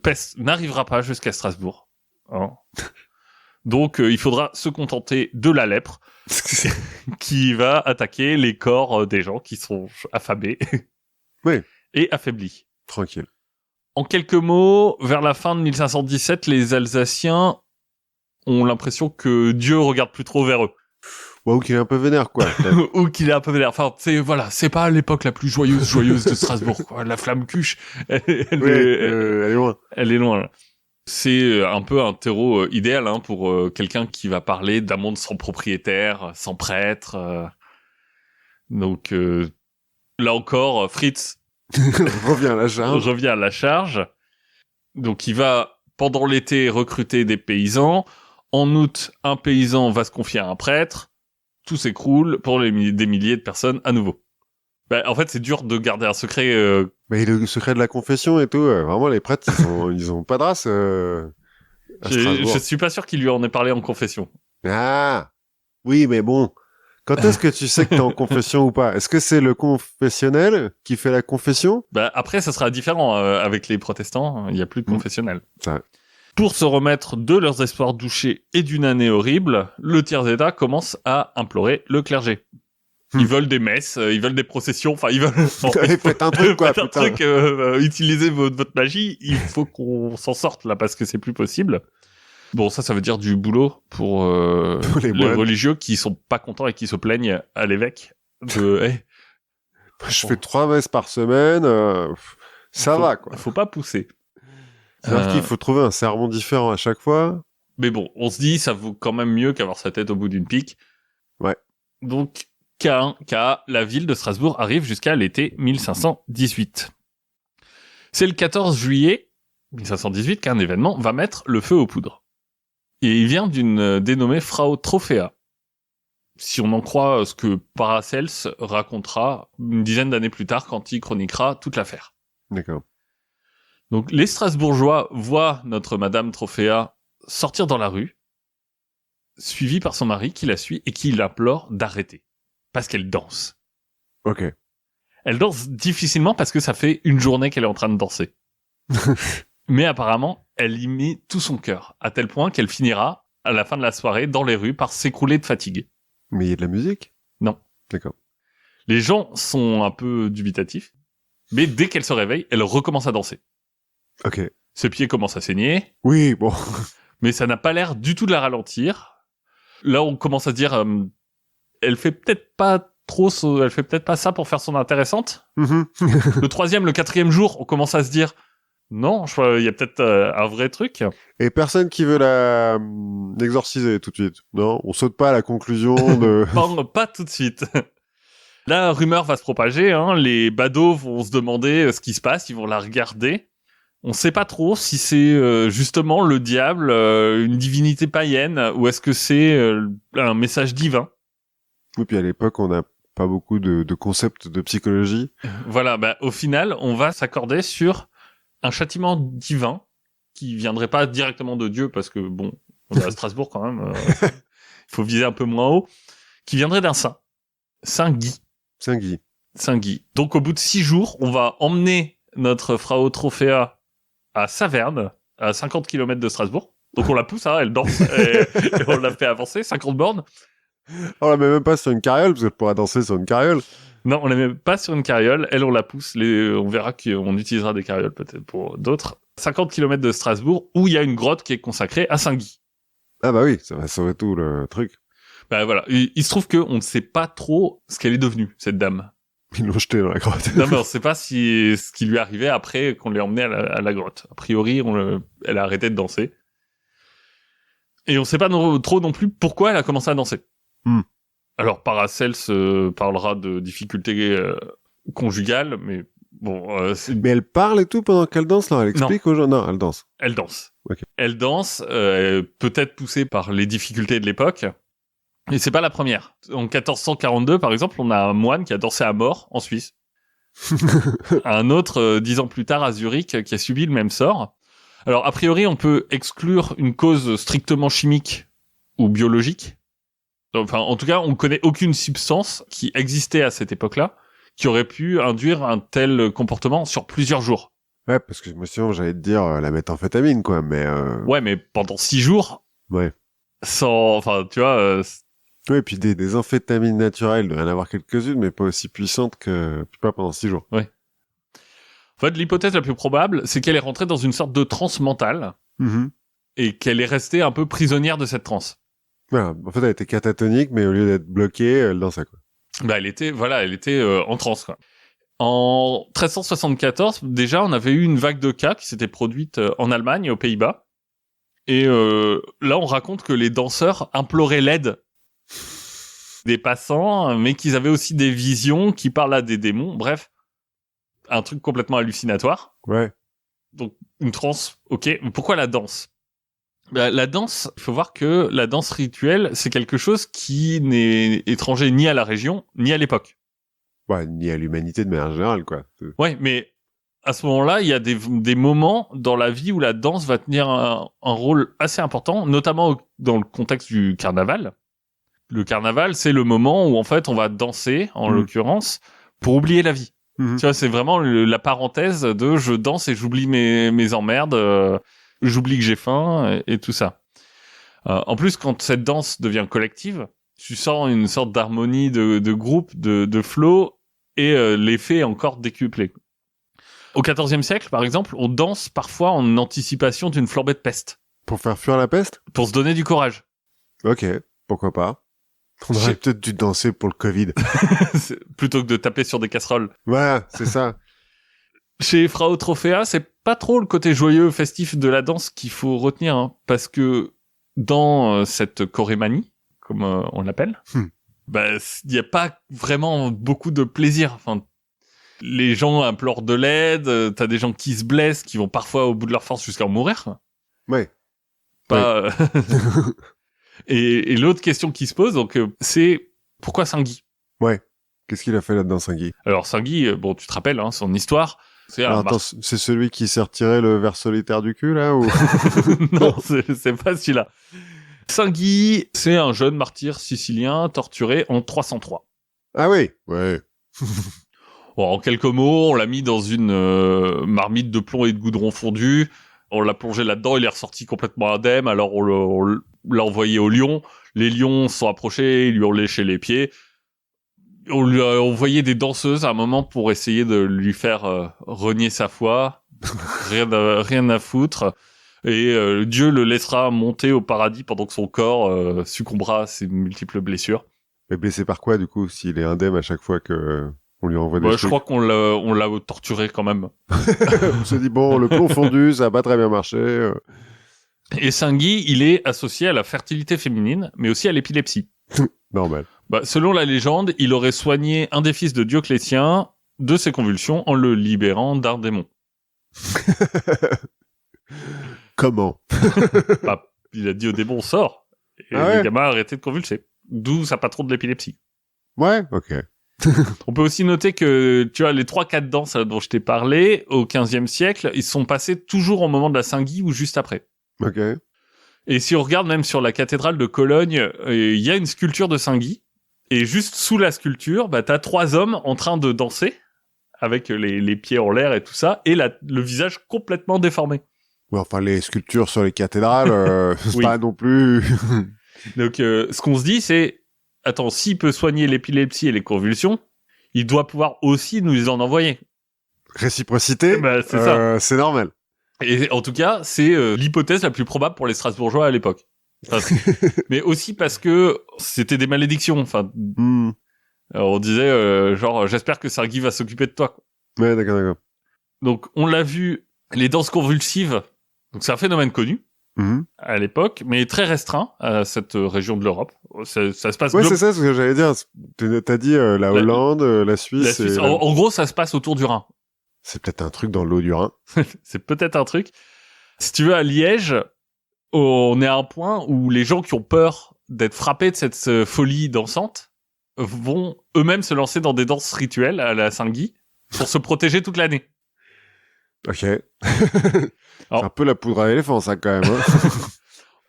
peste n'arrivera pas jusqu'à Strasbourg. Hein. Donc, il faudra se contenter de la lèpre qui va attaquer les corps des gens qui sont affamés oui. et affaiblis. Tranquille. En quelques mots, vers la fin de 1517, les Alsaciens ont l'impression que Dieu regarde plus trop vers eux. Ou qu'il est un peu vénère, quoi. Ou qu'il est un peu vénère. Enfin, c'est pas l'époque la plus joyeuse de Strasbourg, quoi. La flamme cuche, elle est loin. Elle est loin. Là. C'est un peu un terreau idéal hein, pour quelqu'un qui va parler d'un monde sans propriétaire, sans prêtre. Donc là encore, Fritz revient à la charge. Donc il va pendant l'été recruter des paysans. En août, un paysan va se confier à un prêtre. Tout s'écroule pour des milliers de personnes à nouveau. Bah, en fait, c'est dur de garder un secret. Mais le secret de la confession et tout, vraiment, les prêtres, ils ont pas de race. Je suis pas sûr qu'il lui en ait parlé en confession. Ah, oui, mais bon. Quand est-ce que tu sais que t'es en confession ou pas? Est-ce que c'est le confessionnel qui fait la confession? Bah après, ça sera différent avec les protestants. Il y a plus de confessionnel. Ça. Pour se remettre de leurs espoirs douchés et d'une année horrible, le tiers-état commence à implorer le clergé. Ils veulent des messes, ils veulent des processions, enfin ils veulent... Faites un truc quoi, faites putain. Un truc, utilisez votre magie, il faut qu'on s'en sorte là parce que c'est plus possible. Bon, ça veut dire du boulot pour les religieux qui sont pas contents et qui se plaignent à l'évêque de... Hey, je fais 3 messes par semaine, ça va quoi. Faut pas pousser. C'est-à-dire qu'il faut trouver un sermon différent à chaque fois. Mais bon, on se dit, ça vaut quand même mieux qu'avoir sa tête au bout d'une pique. Ouais. Donc, la ville de Strasbourg arrive jusqu'à l'été 1518. C'est le 14 juillet 1518 qu'un événement va mettre le feu aux poudres. Et il vient d'une dénommée Frau Trophéa. Si on en croit ce que Paracels racontera une dizaine d'années plus tard quand il chroniquera toute l'affaire. D'accord. Donc, les Strasbourgeois voient notre Madame Trophéa sortir dans la rue, suivie par son mari qui la suit et qui l'implore d'arrêter. Parce qu'elle danse. Ok. Elle danse difficilement parce que ça fait une journée qu'elle est en train de danser. Mais apparemment, elle y met tout son cœur, à tel point qu'elle finira, à la fin de la soirée, dans les rues, par s'écrouler de fatigue. Mais il y a de la musique? Non. D'accord. Les gens sont un peu dubitatifs, mais dès qu'elle se réveille, elle recommence à danser. Ok. Ses pieds commencent à saigner. Oui, bon. Mais ça n'a pas l'air du tout de la ralentir. Là, on commence à se dire, elle fait peut-être pas ça pour faire son intéressante. Le 3e, le 4e jour, on commence à se dire, non, il y a peut-être un vrai truc. Et personne qui veut l'exorciser tout de suite. Non, on saute pas à la conclusion de... pas tout de suite. La rumeur va se propager, hein. Les badauds vont se demander ce qui se passe, ils vont la regarder. On sait pas trop si c'est justement le diable, une divinité païenne, ou est-ce que c'est un message divin. Et puis à l'époque, on n'a pas beaucoup de concepts de psychologie. Voilà, au final, on va s'accorder sur un châtiment divin qui viendrait pas directement de Dieu, parce que bon, on est à Strasbourg quand même, il faut viser un peu moins haut, qui viendrait d'un saint. Saint Guy. Saint Guy. Saint Guy. Donc au bout de 6 jours, on va emmener notre Frau Trophéa à Saverne, à 50 km de Strasbourg. Donc on la pousse, elle danse, et on la fait avancer, 50 bornes. On la met même pas sur une carriole, parce qu'elle pourra danser sur une carriole. Non, on la met pas sur une carriole, elle on la pousse, on verra qu'on utilisera des carrioles peut-être pour d'autres. 50 km de Strasbourg, où il y a une grotte qui est consacrée à Saint Guy. Ah bah oui, ça va sauver tout le truc. Voilà, il se trouve qu'on ne sait pas trop ce qu'elle est devenue, cette dame. Ils l'ont jetée dans la grotte. Non mais on sait pas ce qui lui est arrivé après qu'on l'ait emmenée à la grotte. A priori, elle a arrêté de danser. Et on sait pas trop non plus pourquoi elle a commencé à danser. Alors Paracels parlera de difficultés conjugales, mais bon... Mais elle parle et tout pendant qu'elle danse, là? Elle explique aux gens? Non, elle danse. Elle danse. Okay. Elle danse, peut-être poussée par les difficultés de l'époque. Et c'est pas la première. En 1442, par exemple, on a un moine qui a dansé à mort en Suisse. Un autre, 10 ans plus tard, à Zurich, qui a subi le même sort. Alors, a priori, on peut exclure une cause strictement chimique ou biologique. Enfin, en tout cas, on connaît aucune substance qui existait à cette époque-là qui aurait pu induire un tel comportement sur plusieurs jours. Ouais, parce que sinon, j'allais te dire la méthamphétamine, quoi, mais... Ouais, mais pendant 6 jours... Ouais. Sans... Enfin, tu vois... Oui, et puis des amphétamines naturelles, il doit y en avoir quelques-unes, mais pas aussi puissantes que... Pas pendant 6 jours. Ouais. En fait, l'hypothèse la plus probable, c'est qu'elle est rentrée dans une sorte de transe mentale et qu'elle est restée un peu prisonnière de cette transe. Voilà. En fait, elle était catatonique, mais au lieu d'être bloquée, elle dansait, quoi. Elle était en transe, quoi. En 1374, déjà, on avait eu une vague de cas qui s'était produite en Allemagne et aux Pays-Bas. Et là, on raconte que les danseurs imploraient l'aide des passants, mais qu'ils avaient aussi des visions qui parlent à des démons. Bref, un truc complètement hallucinatoire. Ouais. Donc, une transe, ok. Mais pourquoi la danse? La danse, il faut voir que la danse rituelle, c'est quelque chose qui n'est étranger ni à la région, ni à l'époque. Ouais, ni à l'humanité de manière générale, quoi. Ouais, mais à ce moment-là, il y a des moments dans la vie où la danse va tenir un rôle assez important, notamment dans le contexte du carnaval. Le carnaval, c'est le moment où, en fait, on va danser, en l'occurrence, pour oublier la vie. Tu vois, c'est vraiment la parenthèse de je danse et j'oublie mes emmerdes, j'oublie que j'ai faim et tout ça. En plus, quand cette danse devient collective, tu sens une sorte d'harmonie de groupe, de flow, et l'effet est encore décuplé. Au XIVe siècle, par exemple, on danse parfois en anticipation d'une flambée de peste. Pour faire fuir la peste? Pour se donner du courage. Ok, pourquoi pas. On aurait peut-être dû danser pour le Covid. Plutôt que de taper sur des casseroles. Voilà, c'est ça. Chez Frau Trophéa, c'est pas trop le côté joyeux, festif de la danse qu'il faut retenir, hein, parce que dans cette chorémanie, comme on l'appelle, il y a pas vraiment beaucoup de plaisir. Enfin, les gens implorent de l'aide, t'as des gens qui se blessent, qui vont parfois au bout de leur force jusqu'à en mourir. Ouais. Pas. Ouais. Et l'autre question qui se pose, donc, c'est pourquoi Saint Guy? Ouais. Qu'est-ce qu'il a fait là-dedans, Saint Guy? Alors Saint Guy, bon, tu te rappelles, hein, son histoire. C'est celui qui s'est retiré le ver solitaire du cul, là, ou? Non, c'est pas celui-là. Saint Guy, c'est un jeune martyr sicilien torturé en 303. Ah oui, ouais. Bon, en quelques mots, on l'a mis dans une marmite de plomb et de goudron fondu. On l'a plongé là-dedans, il est ressorti complètement indemne. Alors on l'a envoyé aux lions. Les lions se sont approchés, ils lui ont léché les pieds. On lui a envoyé des danseuses à un moment pour essayer de lui faire renier sa foi. Rien à foutre. Et Dieu le laissera monter au paradis pendant que son corps succombera à ses multiples blessures. Mais blessé par quoi, du coup, s'il est indemne à chaque fois que on lui envoie des trucs? Je crois qu'on l'a torturé quand même. On se dit, bon, le plomb fondu, ça a pas très bien marché. Et Saint Guy, il est associé à la fertilité féminine, mais aussi à l'épilepsie. Normal. Selon la légende, il aurait soigné un des fils de Dioclétien de ses convulsions en le libérant d'un démon. Comment? Bah, il a dit au démon, sort. Et Ah ouais. le gamin a arrêté de convulser. D'où sa patronne de l'épilepsie. Ouais, ok. On peut aussi noter que, tu vois, les 3-4 danses dont je t'ai parlé, au 15e siècle, ils sont passés toujours au moment de la Saint-Guy ou juste après. Ok. Et si on regarde même sur la cathédrale de Cologne, il y a une sculpture de Saint-Guy. Et juste sous la sculpture, bah, t'as 3 hommes en train de danser, avec les pieds en l'air et tout ça, et le visage complètement déformé. Ouais, enfin, les sculptures sur les cathédrales, c'est Oui. pas non plus... Donc, ce qu'on se dit, c'est, attends, s'il peut soigner l'épilepsie et les convulsions, il doit pouvoir aussi nous les en envoyer. Réciprocité, Bah, c'est ça. c'est normal. Et en tout cas, c'est l'hypothèse la plus probable pour les Strasbourgeois à l'époque. Enfin, mais aussi parce que c'était des malédictions. Enfin, Hmm. on disait genre, j'espère que Saint-Guy va s'occuper de toi, quoi. Ouais, d'accord. Donc, on l'a vu, les danses convulsives. Donc, c'est un phénomène connu Mhm. à l'époque, mais très restreint à cette région de l'Europe. Ça se passe. Ouais, c'est ça ce que j'allais dire. T'as dit la Hollande, la Suisse. La Suisse. Et En gros, ça se passe autour du Rhin. c'est peut-être un truc dans l'eau du Rhin. C'est peut-être un truc. Si tu veux, à Liège, on est à un point où les gens qui ont peur d'être frappés de cette folie dansante vont eux-mêmes se lancer dans des danses rituelles à la Saint-Guy pour se protéger toute l'année. Ok. C'est un peu la poudre à l'éléphant, ça, quand même. Hein.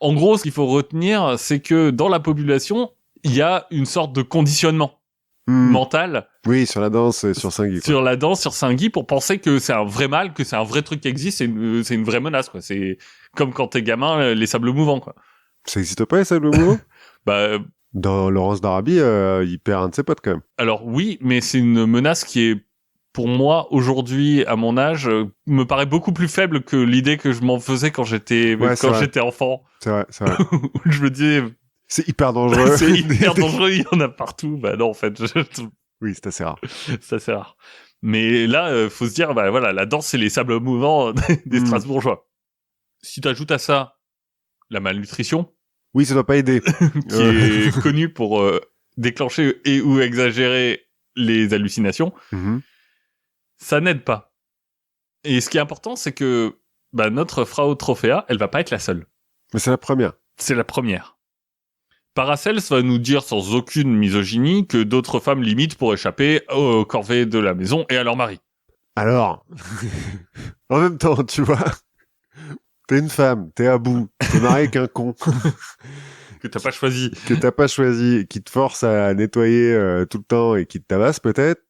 En gros, ce qu'il faut retenir, c'est que dans la population, il y a une sorte de conditionnement mental Oui, sur la danse et sur Saint-Guy. sur la danse, sur Saint-Guy, pour penser que c'est un vrai mal, que c'est un vrai truc qui existe, c'est une vraie menace, quoi. C'est comme quand t'es gamin, les sables mouvants, quoi. Ça existe pas, les sables mouvants? Bah, Dans Laurence d'Arabie, il perd un de ses potes, quand même. alors oui, mais c'est une menace qui est, pour moi, aujourd'hui, à mon âge, me paraît beaucoup plus faible que l'idée que je m'en faisais quand j'étais enfant. C'est vrai. Où je me disais, C'est hyper dangereux. c'est hyper dangereux, il y en a partout. Bah non, en fait, Oui, c'est assez rare. ça c'est rare. Mais là, faut se dire, bah voilà, la danse, c'est les sables mouvants des Strasbourgeois. Si tu ajoutes à ça la malnutrition, Oui, ça doit pas aider. qui est connue pour déclencher et ou exagérer les hallucinations, ça n'aide pas. Et ce qui est important, c'est que bah, notre Frau Trophea, elle va pas être la seule. Mais c'est la première. C'est la première. Paracels va nous dire sans aucune misogynie que d'autres femmes limitent pour échapper aux corvées de la maison et à leur mari. Alors, en même temps, tu vois, t'es une femme, t'es à bout, t'es marié avec un con Que t'as pas choisi. que t'as pas choisi, qui te force à nettoyer tout le temps et qui te tabasse peut-être.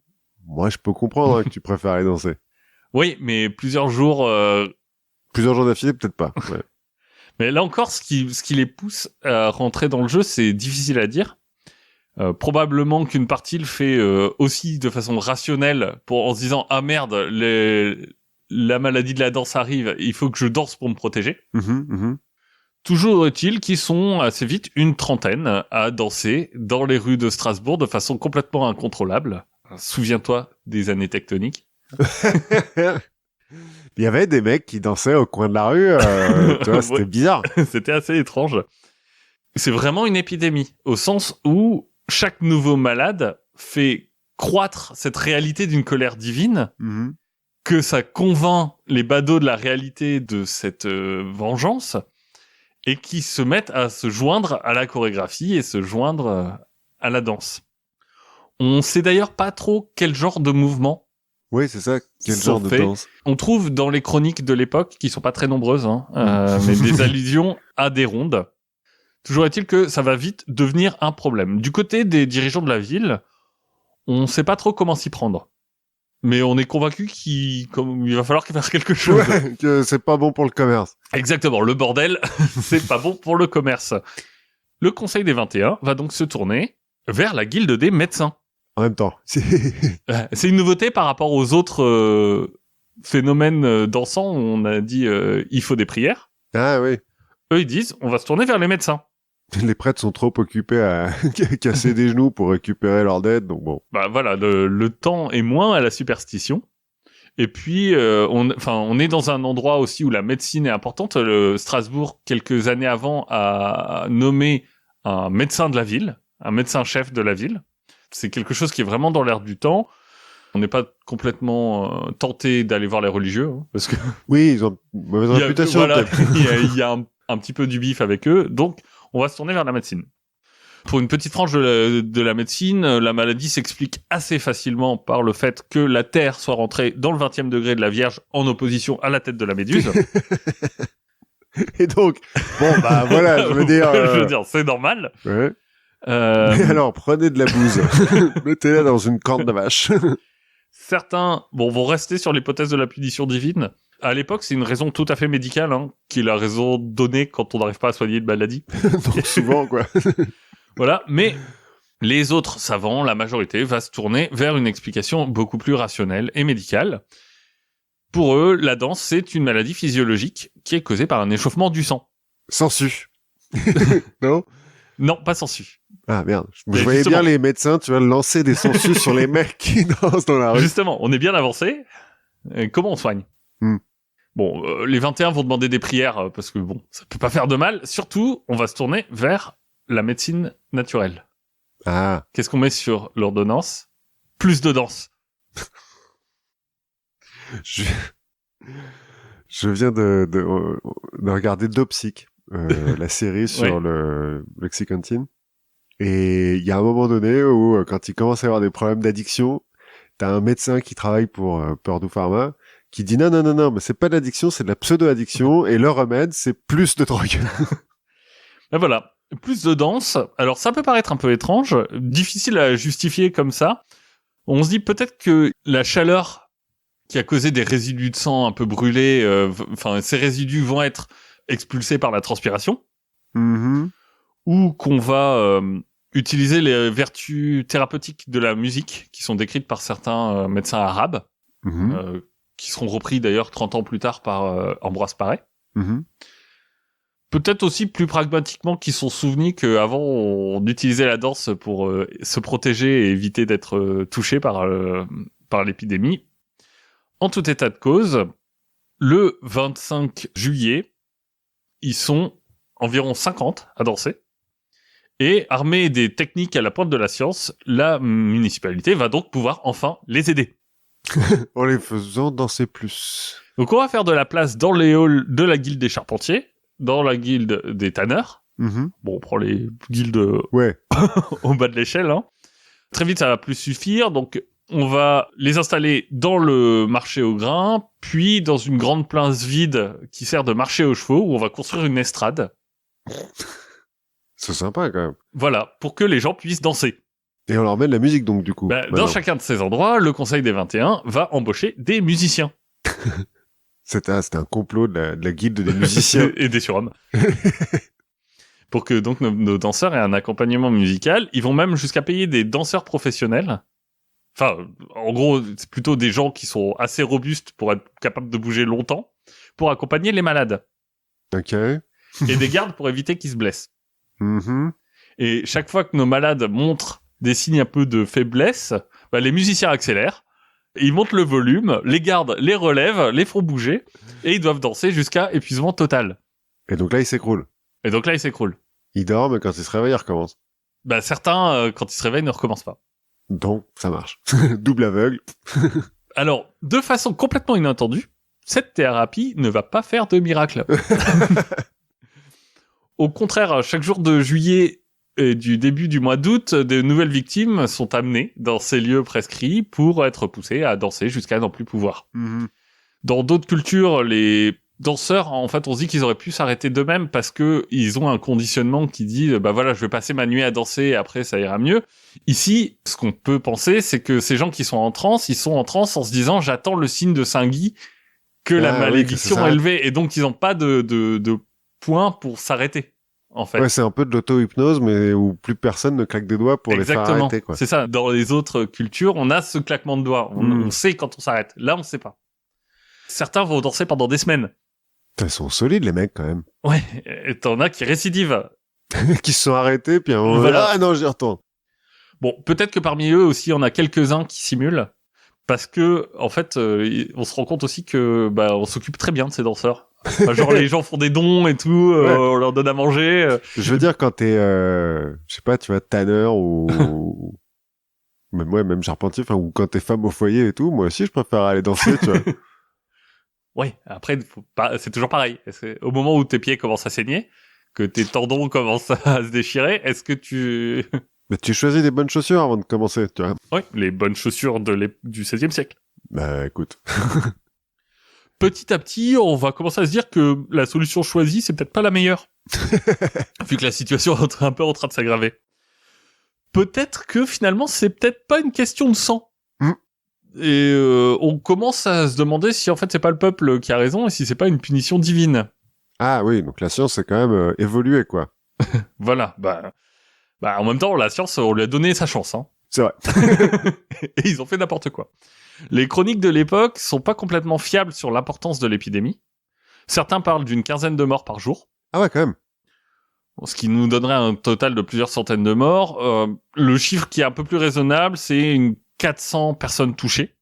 Moi, je peux comprendre que tu préfères aller danser. Oui, mais plusieurs jours... Plusieurs jours d'affilée, peut-être pas. Ouais. Mais là encore, ce qui les pousse à rentrer dans le jeu, c'est difficile à dire. Probablement qu'une partie le fait aussi de façon rationnelle, en se disant « Ah merde, la maladie de la danse arrive, il faut que je danse pour me protéger ». Toujours est-il qu'ils sont assez vite une trentaine à danser dans les rues de Strasbourg de façon complètement incontrôlable. Souviens-toi des années tectoniques. Il y avait des mecs qui dansaient au coin de la rue, tu vois, c'était bizarre. C'était assez étrange. C'est vraiment une épidémie, au sens où chaque nouveau malade fait croître cette réalité d'une colère divine, que ça convainc les badauds de la réalité de cette vengeance, et qui se mettent à se joindre à la chorégraphie et se joindre à la danse. On sait d'ailleurs pas trop quel genre de mouvement. Oui, c'est ça. Quel genre de danse? On trouve dans les chroniques de l'époque, qui sont pas très nombreuses, mais des allusions à des rondes. Toujours est-il que ça va vite devenir un problème. Du côté des dirigeants de la ville, on sait pas trop comment s'y prendre. Mais on est convaincu qu'il va falloir faire quelque chose. Ouais, que c'est pas bon pour le commerce. Exactement, le bordel, c'est pas bon pour le commerce. Le Conseil des 21 va donc se tourner vers la guilde des médecins. En même temps. C'est une nouveauté par rapport aux autres phénomènes dansants où on a dit il faut des prières. Ah oui. Eux, ils disent on va se tourner vers les médecins. Les prêtres sont trop occupés à casser des genoux pour récupérer leur dette, donc bon. Bah voilà, le temps est moins à la superstition. Et puis, on est dans un endroit aussi où la médecine est importante. Strasbourg, quelques années avant, a nommé un médecin de la ville, un médecin-chef de la ville. C'est quelque chose qui est vraiment dans l'air du temps. On n'est pas complètement tenté d'aller voir les religieux, hein, parce que Oui, ils ont une mauvaise réputation. voilà, peut-être. il y a un petit peu du bif avec eux, donc on va se tourner vers la médecine. Pour une petite frange de la médecine, la maladie s'explique assez facilement par le fait que la Terre soit rentrée dans le 20e degré de la Vierge en opposition à la tête de la Méduse. Et donc, bon, bah voilà, je veux dire... Je veux dire, c'est normal. Ouais. Mais alors, prenez de la bouse. Mettez-la dans une corne de vache. Certains vont rester sur l'hypothèse de la punition divine. À l'époque, c'est une raison tout à fait médicale, hein, qui est la raison donnée quand on n'arrive pas à soigner une maladie. Donc souvent, quoi. Voilà, mais les autres savants, la majorité, va se tourner vers une explication beaucoup plus rationnelle et médicale. Pour eux, la danse, c'est une maladie physiologique qui est causée par un échauffement du sang. Sensu. Non? Non, pas sensu. Ah merde. Je Mais voyais justement. bien les médecins, tu vois, lancer des sensus sur les mecs qui dansent dans la rue. Justement, on est bien avancé. Comment on soigne Bon, les 21 vont demander des prières parce que bon, ça peut pas faire de mal. Surtout, on va se tourner vers la médecine naturelle. Ah. Qu'est-ce qu'on met sur l'ordonnance? Plus de danse. Je viens de regarder Dopsic, la série sur Ouais. le Lexicantine. Et il y a un moment donné où, quand il commence à avoir des problèmes d'addiction, t'as un médecin qui travaille pour Purdue Pharma qui dit non, mais c'est pas de l'addiction, c'est de la pseudo-addiction et le remède, c'est plus de drogue. Ben voilà, plus de danse. Alors ça peut paraître un peu étrange, difficile à justifier comme ça. On se dit peut-être que la chaleur qui a causé des résidus de sang un peu brûlés, ces résidus vont être expulsés par la transpiration, Mhm. ou qu'on va utiliser les vertus thérapeutiques de la musique qui sont décrites par certains médecins arabes, Mhm. qui seront repris d'ailleurs 30 ans plus tard par Ambroise Paré. Mhm. Peut-être aussi plus pragmatiquement qu'ils se sont souvenus qu'avant on utilisait la danse pour se protéger et éviter d'être touché par l'épidémie. En tout état de cause, le 25 juillet, ils sont environ 50 à danser. Et armés des techniques à la pointe de la science, la municipalité va donc pouvoir enfin les aider. En les faisant danser plus. Donc on va faire de la place dans les halls de la guilde des charpentiers, dans la guilde des tanneurs. Mhm. Bon, on prend les guildes Ouais. au bas de l'échelle. Hein. Très vite, ça va plus suffire. Donc on va les installer dans le marché au grain, puis dans une grande place vide qui sert de marché aux chevaux, où on va construire une estrade. C'est sympa, quand même. Voilà, pour que les gens puissent danser. Et on leur met de la musique, donc, du coup. Dans maintenant. chacun de ces endroits, le Conseil des 21 va embaucher des musiciens. C'était un complot de la guilde des musiciens. et des surhommes. Pour que donc nos danseurs aient un accompagnement musical. Ils vont même jusqu'à payer des danseurs professionnels. Enfin, en gros, c'est plutôt des gens qui sont assez robustes pour être capables de bouger longtemps, pour accompagner les malades. Ok. Et des gardes pour éviter qu'ils se blessent. Mhm. Et chaque fois que nos malades montrent des signes un peu de faiblesse, les musiciens accélèrent, ils montent le volume, les gardes les relèvent, les font bouger, et ils doivent danser jusqu'à épuisement total. Et donc là, il s'écroule. Et donc là, ils s'écroulent. Il dort, mais quand il se réveille, il recommence. Certains, quand ils se réveillent, ne recommencent pas. Donc, ça marche. Double aveugle. Alors, de façon complètement inattendue, cette thérapie ne va pas faire de miracle. Au contraire, chaque jour de juillet et du début du mois d'août, de nouvelles victimes sont amenées dans ces lieux prescrits pour être poussées à danser jusqu'à n'en plus pouvoir. Mhm. Dans d'autres cultures, les danseurs, en fait, on se dit qu'ils auraient pu s'arrêter d'eux-mêmes parce que ils ont un conditionnement qui dit, je vais passer ma nuit à danser et après ça ira mieux. Ici, ce qu'on peut penser, c'est que ces gens qui sont en transe, ils sont en transe en se disant, j'attends le signe de Saint-Guy que la malédiction est élevée, et donc ils n'ont pas de point pour s'arrêter, en fait. Ouais, c'est un peu de l'auto-hypnose, mais où plus personne ne claque des doigts pour les faire arrêter, quoi. C'est ça. Dans les autres cultures, on a ce claquement de doigts. On sait quand on s'arrête. Là, on sait pas. Certains vont danser pendant des semaines. Ils sont solides, les mecs, quand même. Ouais. Et t'en as qui récidivent. Qui se sont arrêtés, puis Voilà. Ah non, j'y retourne. Bon, peut-être que parmi eux aussi, on a quelques-uns qui simulent. Parce que, en fait, on se rend compte aussi que, on s'occupe très bien de ces danseurs. Enfin, genre, les gens font des dons et tout, Ouais. on leur donne à manger. Je veux dire, quand t'es, je sais pas, tu vois, tanneur ou Même ouais, même charpentier, enfin, ou quand t'es femme au foyer et tout, moi aussi, je préfère aller danser, tu vois. Ouais, après, c'est toujours pareil. Au moment où tes pieds commencent à saigner, que tes tendons commencent à se déchirer, est-ce que tu... Mais tu choisis des bonnes chaussures avant de commencer, tu vois. Oui, les bonnes chaussures du XVIe siècle. Bah, écoute. Petit à petit, on va commencer à se dire que la solution choisie, c'est peut-être pas la meilleure. Vu que la situation est un peu en train de s'aggraver. Peut-être que finalement, c'est peut-être pas une question de sang. Et on commence à se demander si en fait c'est pas le peuple qui a raison et si c'est pas une punition divine. Ah oui, donc la science est quand même évolué, quoi. Voilà, bah en même temps, la science, on lui a donné sa chance, hein. C'est vrai. Et ils ont fait n'importe quoi. Les chroniques de l'époque sont pas complètement fiables sur l'importance de l'épidémie. Certains parlent d'une quinzaine de morts par jour. Ah ouais, quand même. Ce qui nous donnerait un total de plusieurs centaines de morts. Le chiffre qui est un peu plus raisonnable, c'est une 400 personnes touchées,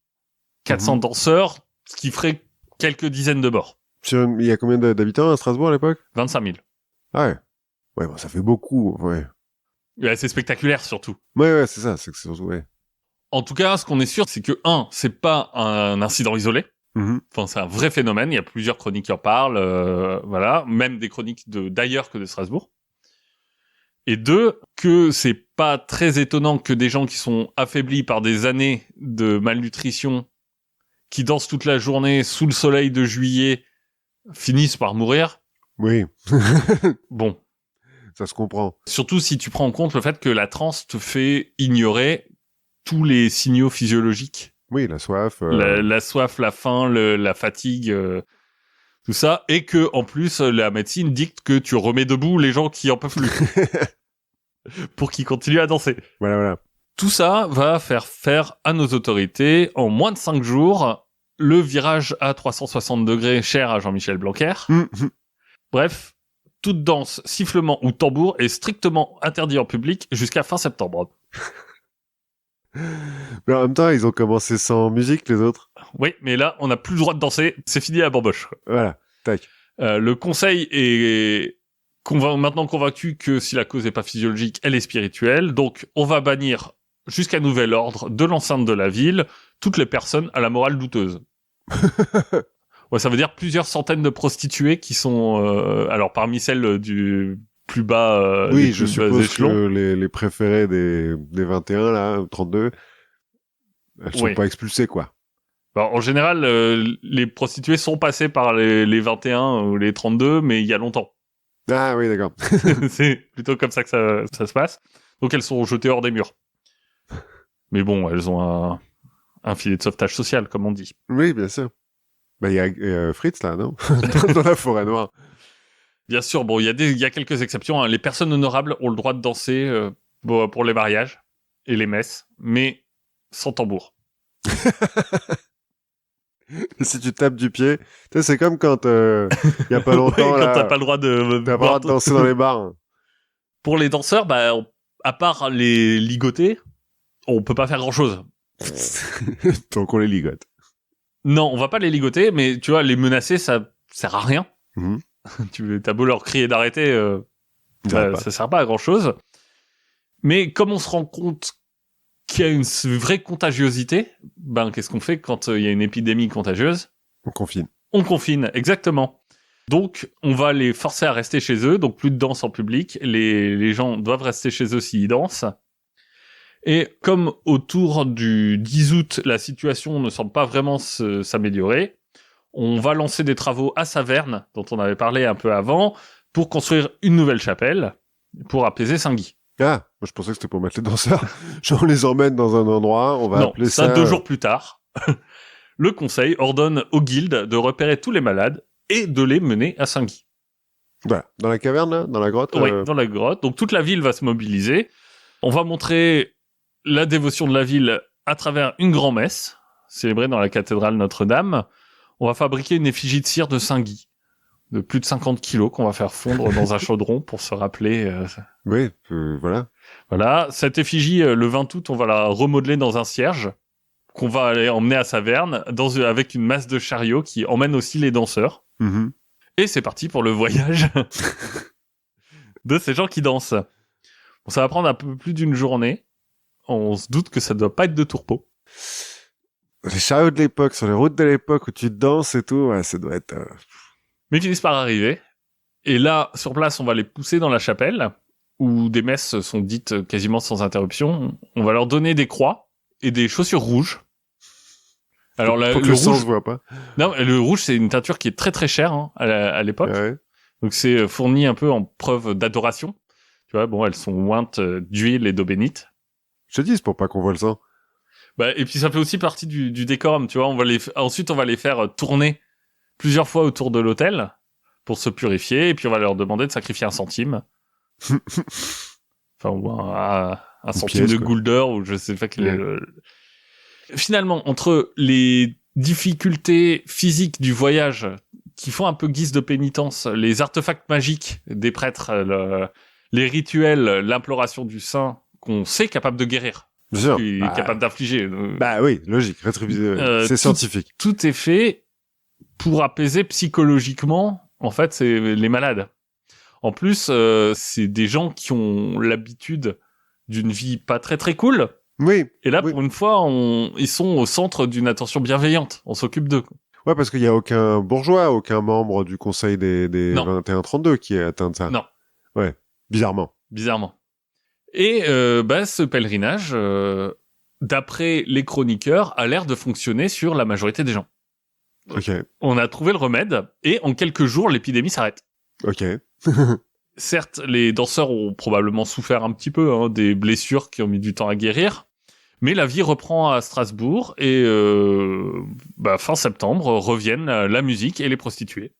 400 danseurs, ce qui ferait quelques dizaines de morts. Il y a combien d'habitants à Strasbourg à l'époque? 25 000. Ah ouais. Ouais, bon, ça fait beaucoup, ouais. Et c'est spectaculaire surtout. Ouais, c'est ça, c'est que c'est surtout, ouais. En tout cas, ce qu'on est sûr, c'est que, c'est pas un incident isolé. Enfin, c'est un vrai phénomène. Il y a plusieurs chroniques qui en parlent, voilà. Même des chroniques d'ailleurs que de Strasbourg. Et 2, que c'est pas très étonnant que des gens qui sont affaiblis par des années de malnutrition, qui dansent toute la journée sous le soleil de juillet, finissent par mourir. Oui. Bon. Ça se comprend. Surtout si tu prends en compte le fait que la transe te fait ignorer tous les signaux physiologiques. Oui, la soif. La soif, la faim, la fatigue, tout ça. Et que, en plus, la médecine dicte que tu remets debout les gens qui en peuvent plus. Pour qu'ils continuent à danser. Voilà. Tout ça va faire à nos autorités, en moins de 5 jours, le virage à 360 degrés cher à Jean-Michel Blanquer. Bref, toute danse, sifflement ou tambour est strictement interdit en public jusqu'à fin septembre. Mais en même temps, ils ont commencé sans musique, les autres. Oui, mais là, on n'a plus le droit de danser, c'est fini à bamboche. Voilà, tac. Le conseil est maintenant convaincu que si la cause n'est pas physiologique, elle est spirituelle. Donc, on va bannir, jusqu'à nouvel ordre, de l'enceinte de la ville, toutes les personnes à la morale douteuse. Ouais, ça veut dire plusieurs centaines de prostituées qui sont... alors, parmi celles du plus bas oui, des je plus bas suppose échelons. que les préférés des 21, là, 32, elles sont pas expulsées, quoi. Alors, en général, les prostituées sont passées par les 21 ou les 32, mais il y a longtemps. Ah oui, d'accord. C'est plutôt comme ça que ça se passe. Donc elles sont jetées hors des murs. Mais bon, elles ont un filet de sauvetage social, comme on dit. Oui, bien sûr. Bah, il y a Fritz, là, non? Dans la forêt noire. Bien sûr, bon, il y a quelques exceptions, hein. Les personnes honorables ont le droit de danser pour les mariages et les messes, mais sans tambour. Si tu tapes du pied, tu sais, c'est comme quand il y a pas longtemps, quand là, t'as pas le droit de... t'as pas le droit de danser dans les bars. Pour les danseurs, à part les ligoter, on peut pas faire grand-chose. Donc on les ligote. Non, on va pas les ligoter, mais tu vois, les menacer, ça sert à rien. T'as beau leur crier d'arrêter, ça sert pas à grand-chose. Mais comme on se rend compte qu'il y a une vraie contagiosité, qu'est-ce qu'on fait quand il y a une épidémie contagieuse? On confine. On confine, exactement. Donc, on va les forcer à rester chez eux, donc plus de danse en public. Les gens doivent rester chez eux s'ils dansent. Et comme autour du 10 août, la situation ne semble pas vraiment s'améliorer, on va lancer des travaux à Saverne, dont on avait parlé un peu avant, pour construire une nouvelle chapelle, pour apaiser Saint-Guy. Ah, moi je pensais que c'était pour mettre les danseurs. Genre on les emmène dans un endroit, on va appeler ça... 2 jours plus tard, le conseil ordonne aux guildes de repérer tous les malades et de les mener à Saint-Guy. Voilà, dans la caverne, là, dans la grotte. Oui, dans la grotte. Donc toute la ville va se mobiliser. On va montrer la dévotion de la ville à travers une grand-messe, célébrée dans la cathédrale Notre-Dame. On va fabriquer une effigie de cire de Saint-Guy, de plus de 50 kilos, qu'on va faire fondre dans un chaudron pour se rappeler... Oui, voilà. Voilà, cette effigie, le 20 août, on va la remodeler dans un cierge, qu'on va aller emmener à Saverne, avec une masse de chariots qui emmène aussi les danseurs. Et c'est parti pour le voyage de ces gens qui dansent. Bon, ça va prendre un peu plus d'une journée. on se doute que ça doit pas être de tourpeau. Les chariots de l'époque, sur les routes de l'époque où tu danses et tout, ouais, ça doit être... Mais ils finissent par arriver. Et là, sur place, on va les pousser dans la chapelle, où des messes sont dites quasiment sans interruption. On va leur donner des croix et des chaussures rouges. Alors pour que le sang se voit pas. Non, le rouge, c'est une teinture qui est très très chère hein, à l'époque. Ouais. Donc c'est fourni un peu en preuve d'adoration. Tu vois, bon, elles sont ointes d'huile et d'eau bénite. Je te dis, c'est pour pas qu'on voit le sang. Bah, et puis ça fait aussi partie du décorum, tu vois. Ensuite, on va les faire tourner plusieurs fois autour de l'autel pour se purifier, et puis on va leur demander de sacrifier un centime. Enfin, ou un centime de Goulder, ou je sais pas quel est le... Finalement, entre les difficultés physiques du voyage qui font un peu guise de pénitence, les artefacts magiques des prêtres, les rituels, l'imploration du saint qu'on sait capable de guérir, bien sûr, capable d'infliger. Bah oui, logique, c'est scientifique. Tout est fait pour apaiser psychologiquement, en fait, c'est les malades. En plus, c'est des gens qui ont l'habitude d'une vie pas très très cool. Oui. Et là, pour une fois, ils sont au centre d'une attention bienveillante. On s'occupe d'eux. Ouais, parce qu'il y a aucun bourgeois, aucun membre du conseil des 21-32 qui est atteint de ça. Non. Ouais. Bizarrement. Et ce pèlerinage, d'après les chroniqueurs, a l'air de fonctionner sur la majorité des gens. Ok. On a trouvé le remède, et en quelques jours, l'épidémie s'arrête. Ok. Certes, les danseurs ont probablement souffert un petit peu des blessures qui ont mis du temps à guérir, mais la vie reprend à Strasbourg, et fin septembre, reviennent la musique et les prostituées.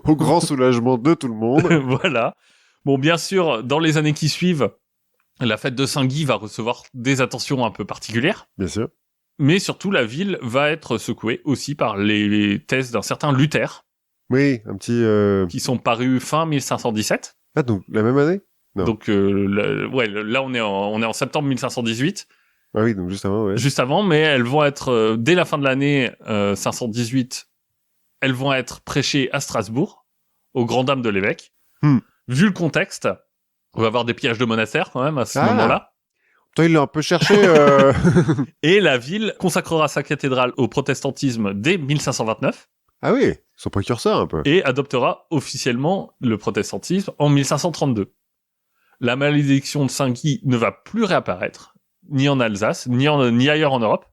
Au grand soulagement de tout le monde. Voilà. Bon, bien sûr, dans les années qui suivent, la fête de Saint-Guy va recevoir des attentions un peu particulières. Bien sûr. Mais surtout, la ville va être secouée aussi par les thèses d'un certain Luther. Oui, un petit... Qui sont parus fin 1517. Ah, donc la même année? Non. Donc, là, on est en septembre 1518. Ah oui, donc juste avant, ouais. Juste avant, mais elles vont être, dès la fin de l'année 518, elles vont être prêchées à Strasbourg, aux grandes dames de l'évêque. Vu le contexte, on va avoir des pillages de monastères quand même à ce moment-là. Toi, il l'a un peu cherché. Et la ville consacrera sa cathédrale au protestantisme dès 1529. Ah oui, son précurseur un peu. Et adoptera officiellement le protestantisme en 1532. La malédiction de Saint-Guy ne va plus réapparaître, ni en Alsace, ni ailleurs en Europe.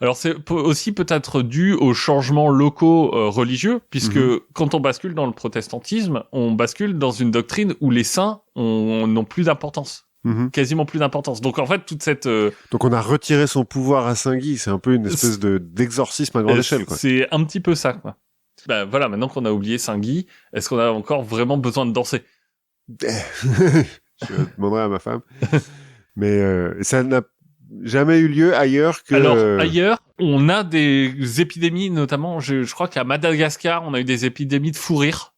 Alors c'est aussi peut-être dû aux changements locaux religieux, puisque quand on bascule dans le protestantisme, on bascule dans une doctrine où les saints n'ont plus d'importance. Quasiment plus d'importance. Donc en fait, toute cette... Donc on a retiré son pouvoir à Saint-Guy, c'est un peu une espèce d'exorcisme à grande échelle, quoi. C'est un petit peu ça, quoi. Ben voilà, maintenant qu'on a oublié Saint-Guy, est-ce qu'on a encore vraiment besoin de danser? Je demanderai à ma femme. Mais ça n'a jamais eu lieu ailleurs que... Alors, ailleurs, on a des épidémies, notamment, je crois qu'à Madagascar, on a eu des épidémies de fou rire.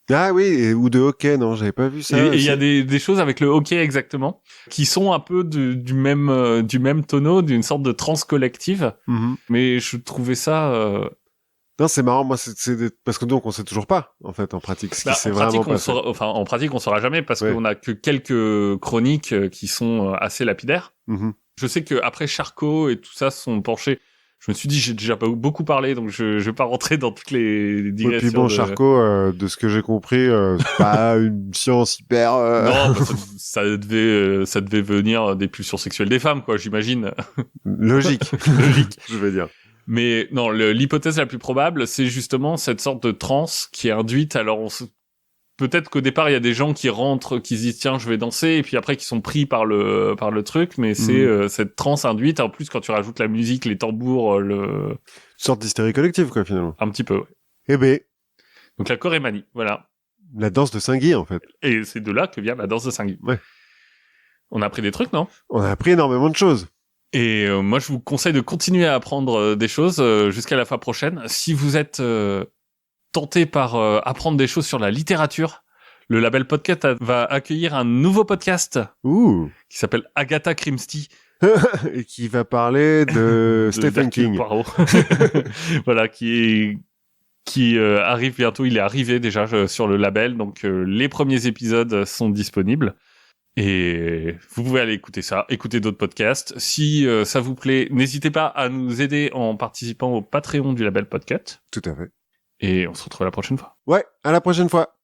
Ah oui, ou de hockey, non, j'avais pas vu ça. Et il y a des choses avec le hockey, exactement, qui sont un peu du même tonneau, d'une sorte de transe collective. Mais je trouvais ça... Non, c'est marrant, moi, parce que donc, on sait toujours pas, en fait, en pratique, ce qui s'est vraiment passé. En pratique, on saura jamais, parce qu'on a que quelques chroniques qui sont assez lapidaires. Je sais que après Charcot et tout ça se sont penchés. Je me suis dit, j'ai déjà beaucoup parlé, donc je vais pas rentrer dans toutes les digressions. Et puis bon, Charcot, de ce que j'ai compris, c'est pas une science hyper... Non, ça devait venir des pulsions sexuelles des femmes, quoi, j'imagine. Logique, je vais dire. Mais non, l'hypothèse la plus probable, c'est justement cette sorte de transe qui est induite. Alors, peut-être qu'au départ, il y a des gens qui rentrent, qui se disent tiens, je vais danser, et puis après qui sont pris par le truc. Mais c'est cette transe induite. En plus, quand tu rajoutes la musique, les tambours, Une sorte d'hystérie collective, quoi, finalement. Un petit peu. Ouais. Eh ben. Donc la chorémanie, voilà. La danse de Saint-Guy, en fait. Et c'est de là que vient la danse de Saint-Guy. Ouais. On a appris des trucs, non? On a appris énormément de choses. Et moi, je vous conseille de continuer à apprendre des choses jusqu'à la fois prochaine. Si vous êtes tenté par apprendre des choses sur la littérature, le label Podcast va accueillir un nouveau podcast qui s'appelle Agatha Christie. Et qui va parler de Stephen King. Voilà, qui arrive bientôt. Il est arrivé déjà sur le label, donc les premiers épisodes sont disponibles. Et vous pouvez aller écouter ça, écouter d'autres podcasts. Si ça vous plaît, n'hésitez pas à nous aider en participant au Patreon du label Podcut. Tout à fait. Et on se retrouve la prochaine fois. Ouais, à la prochaine fois.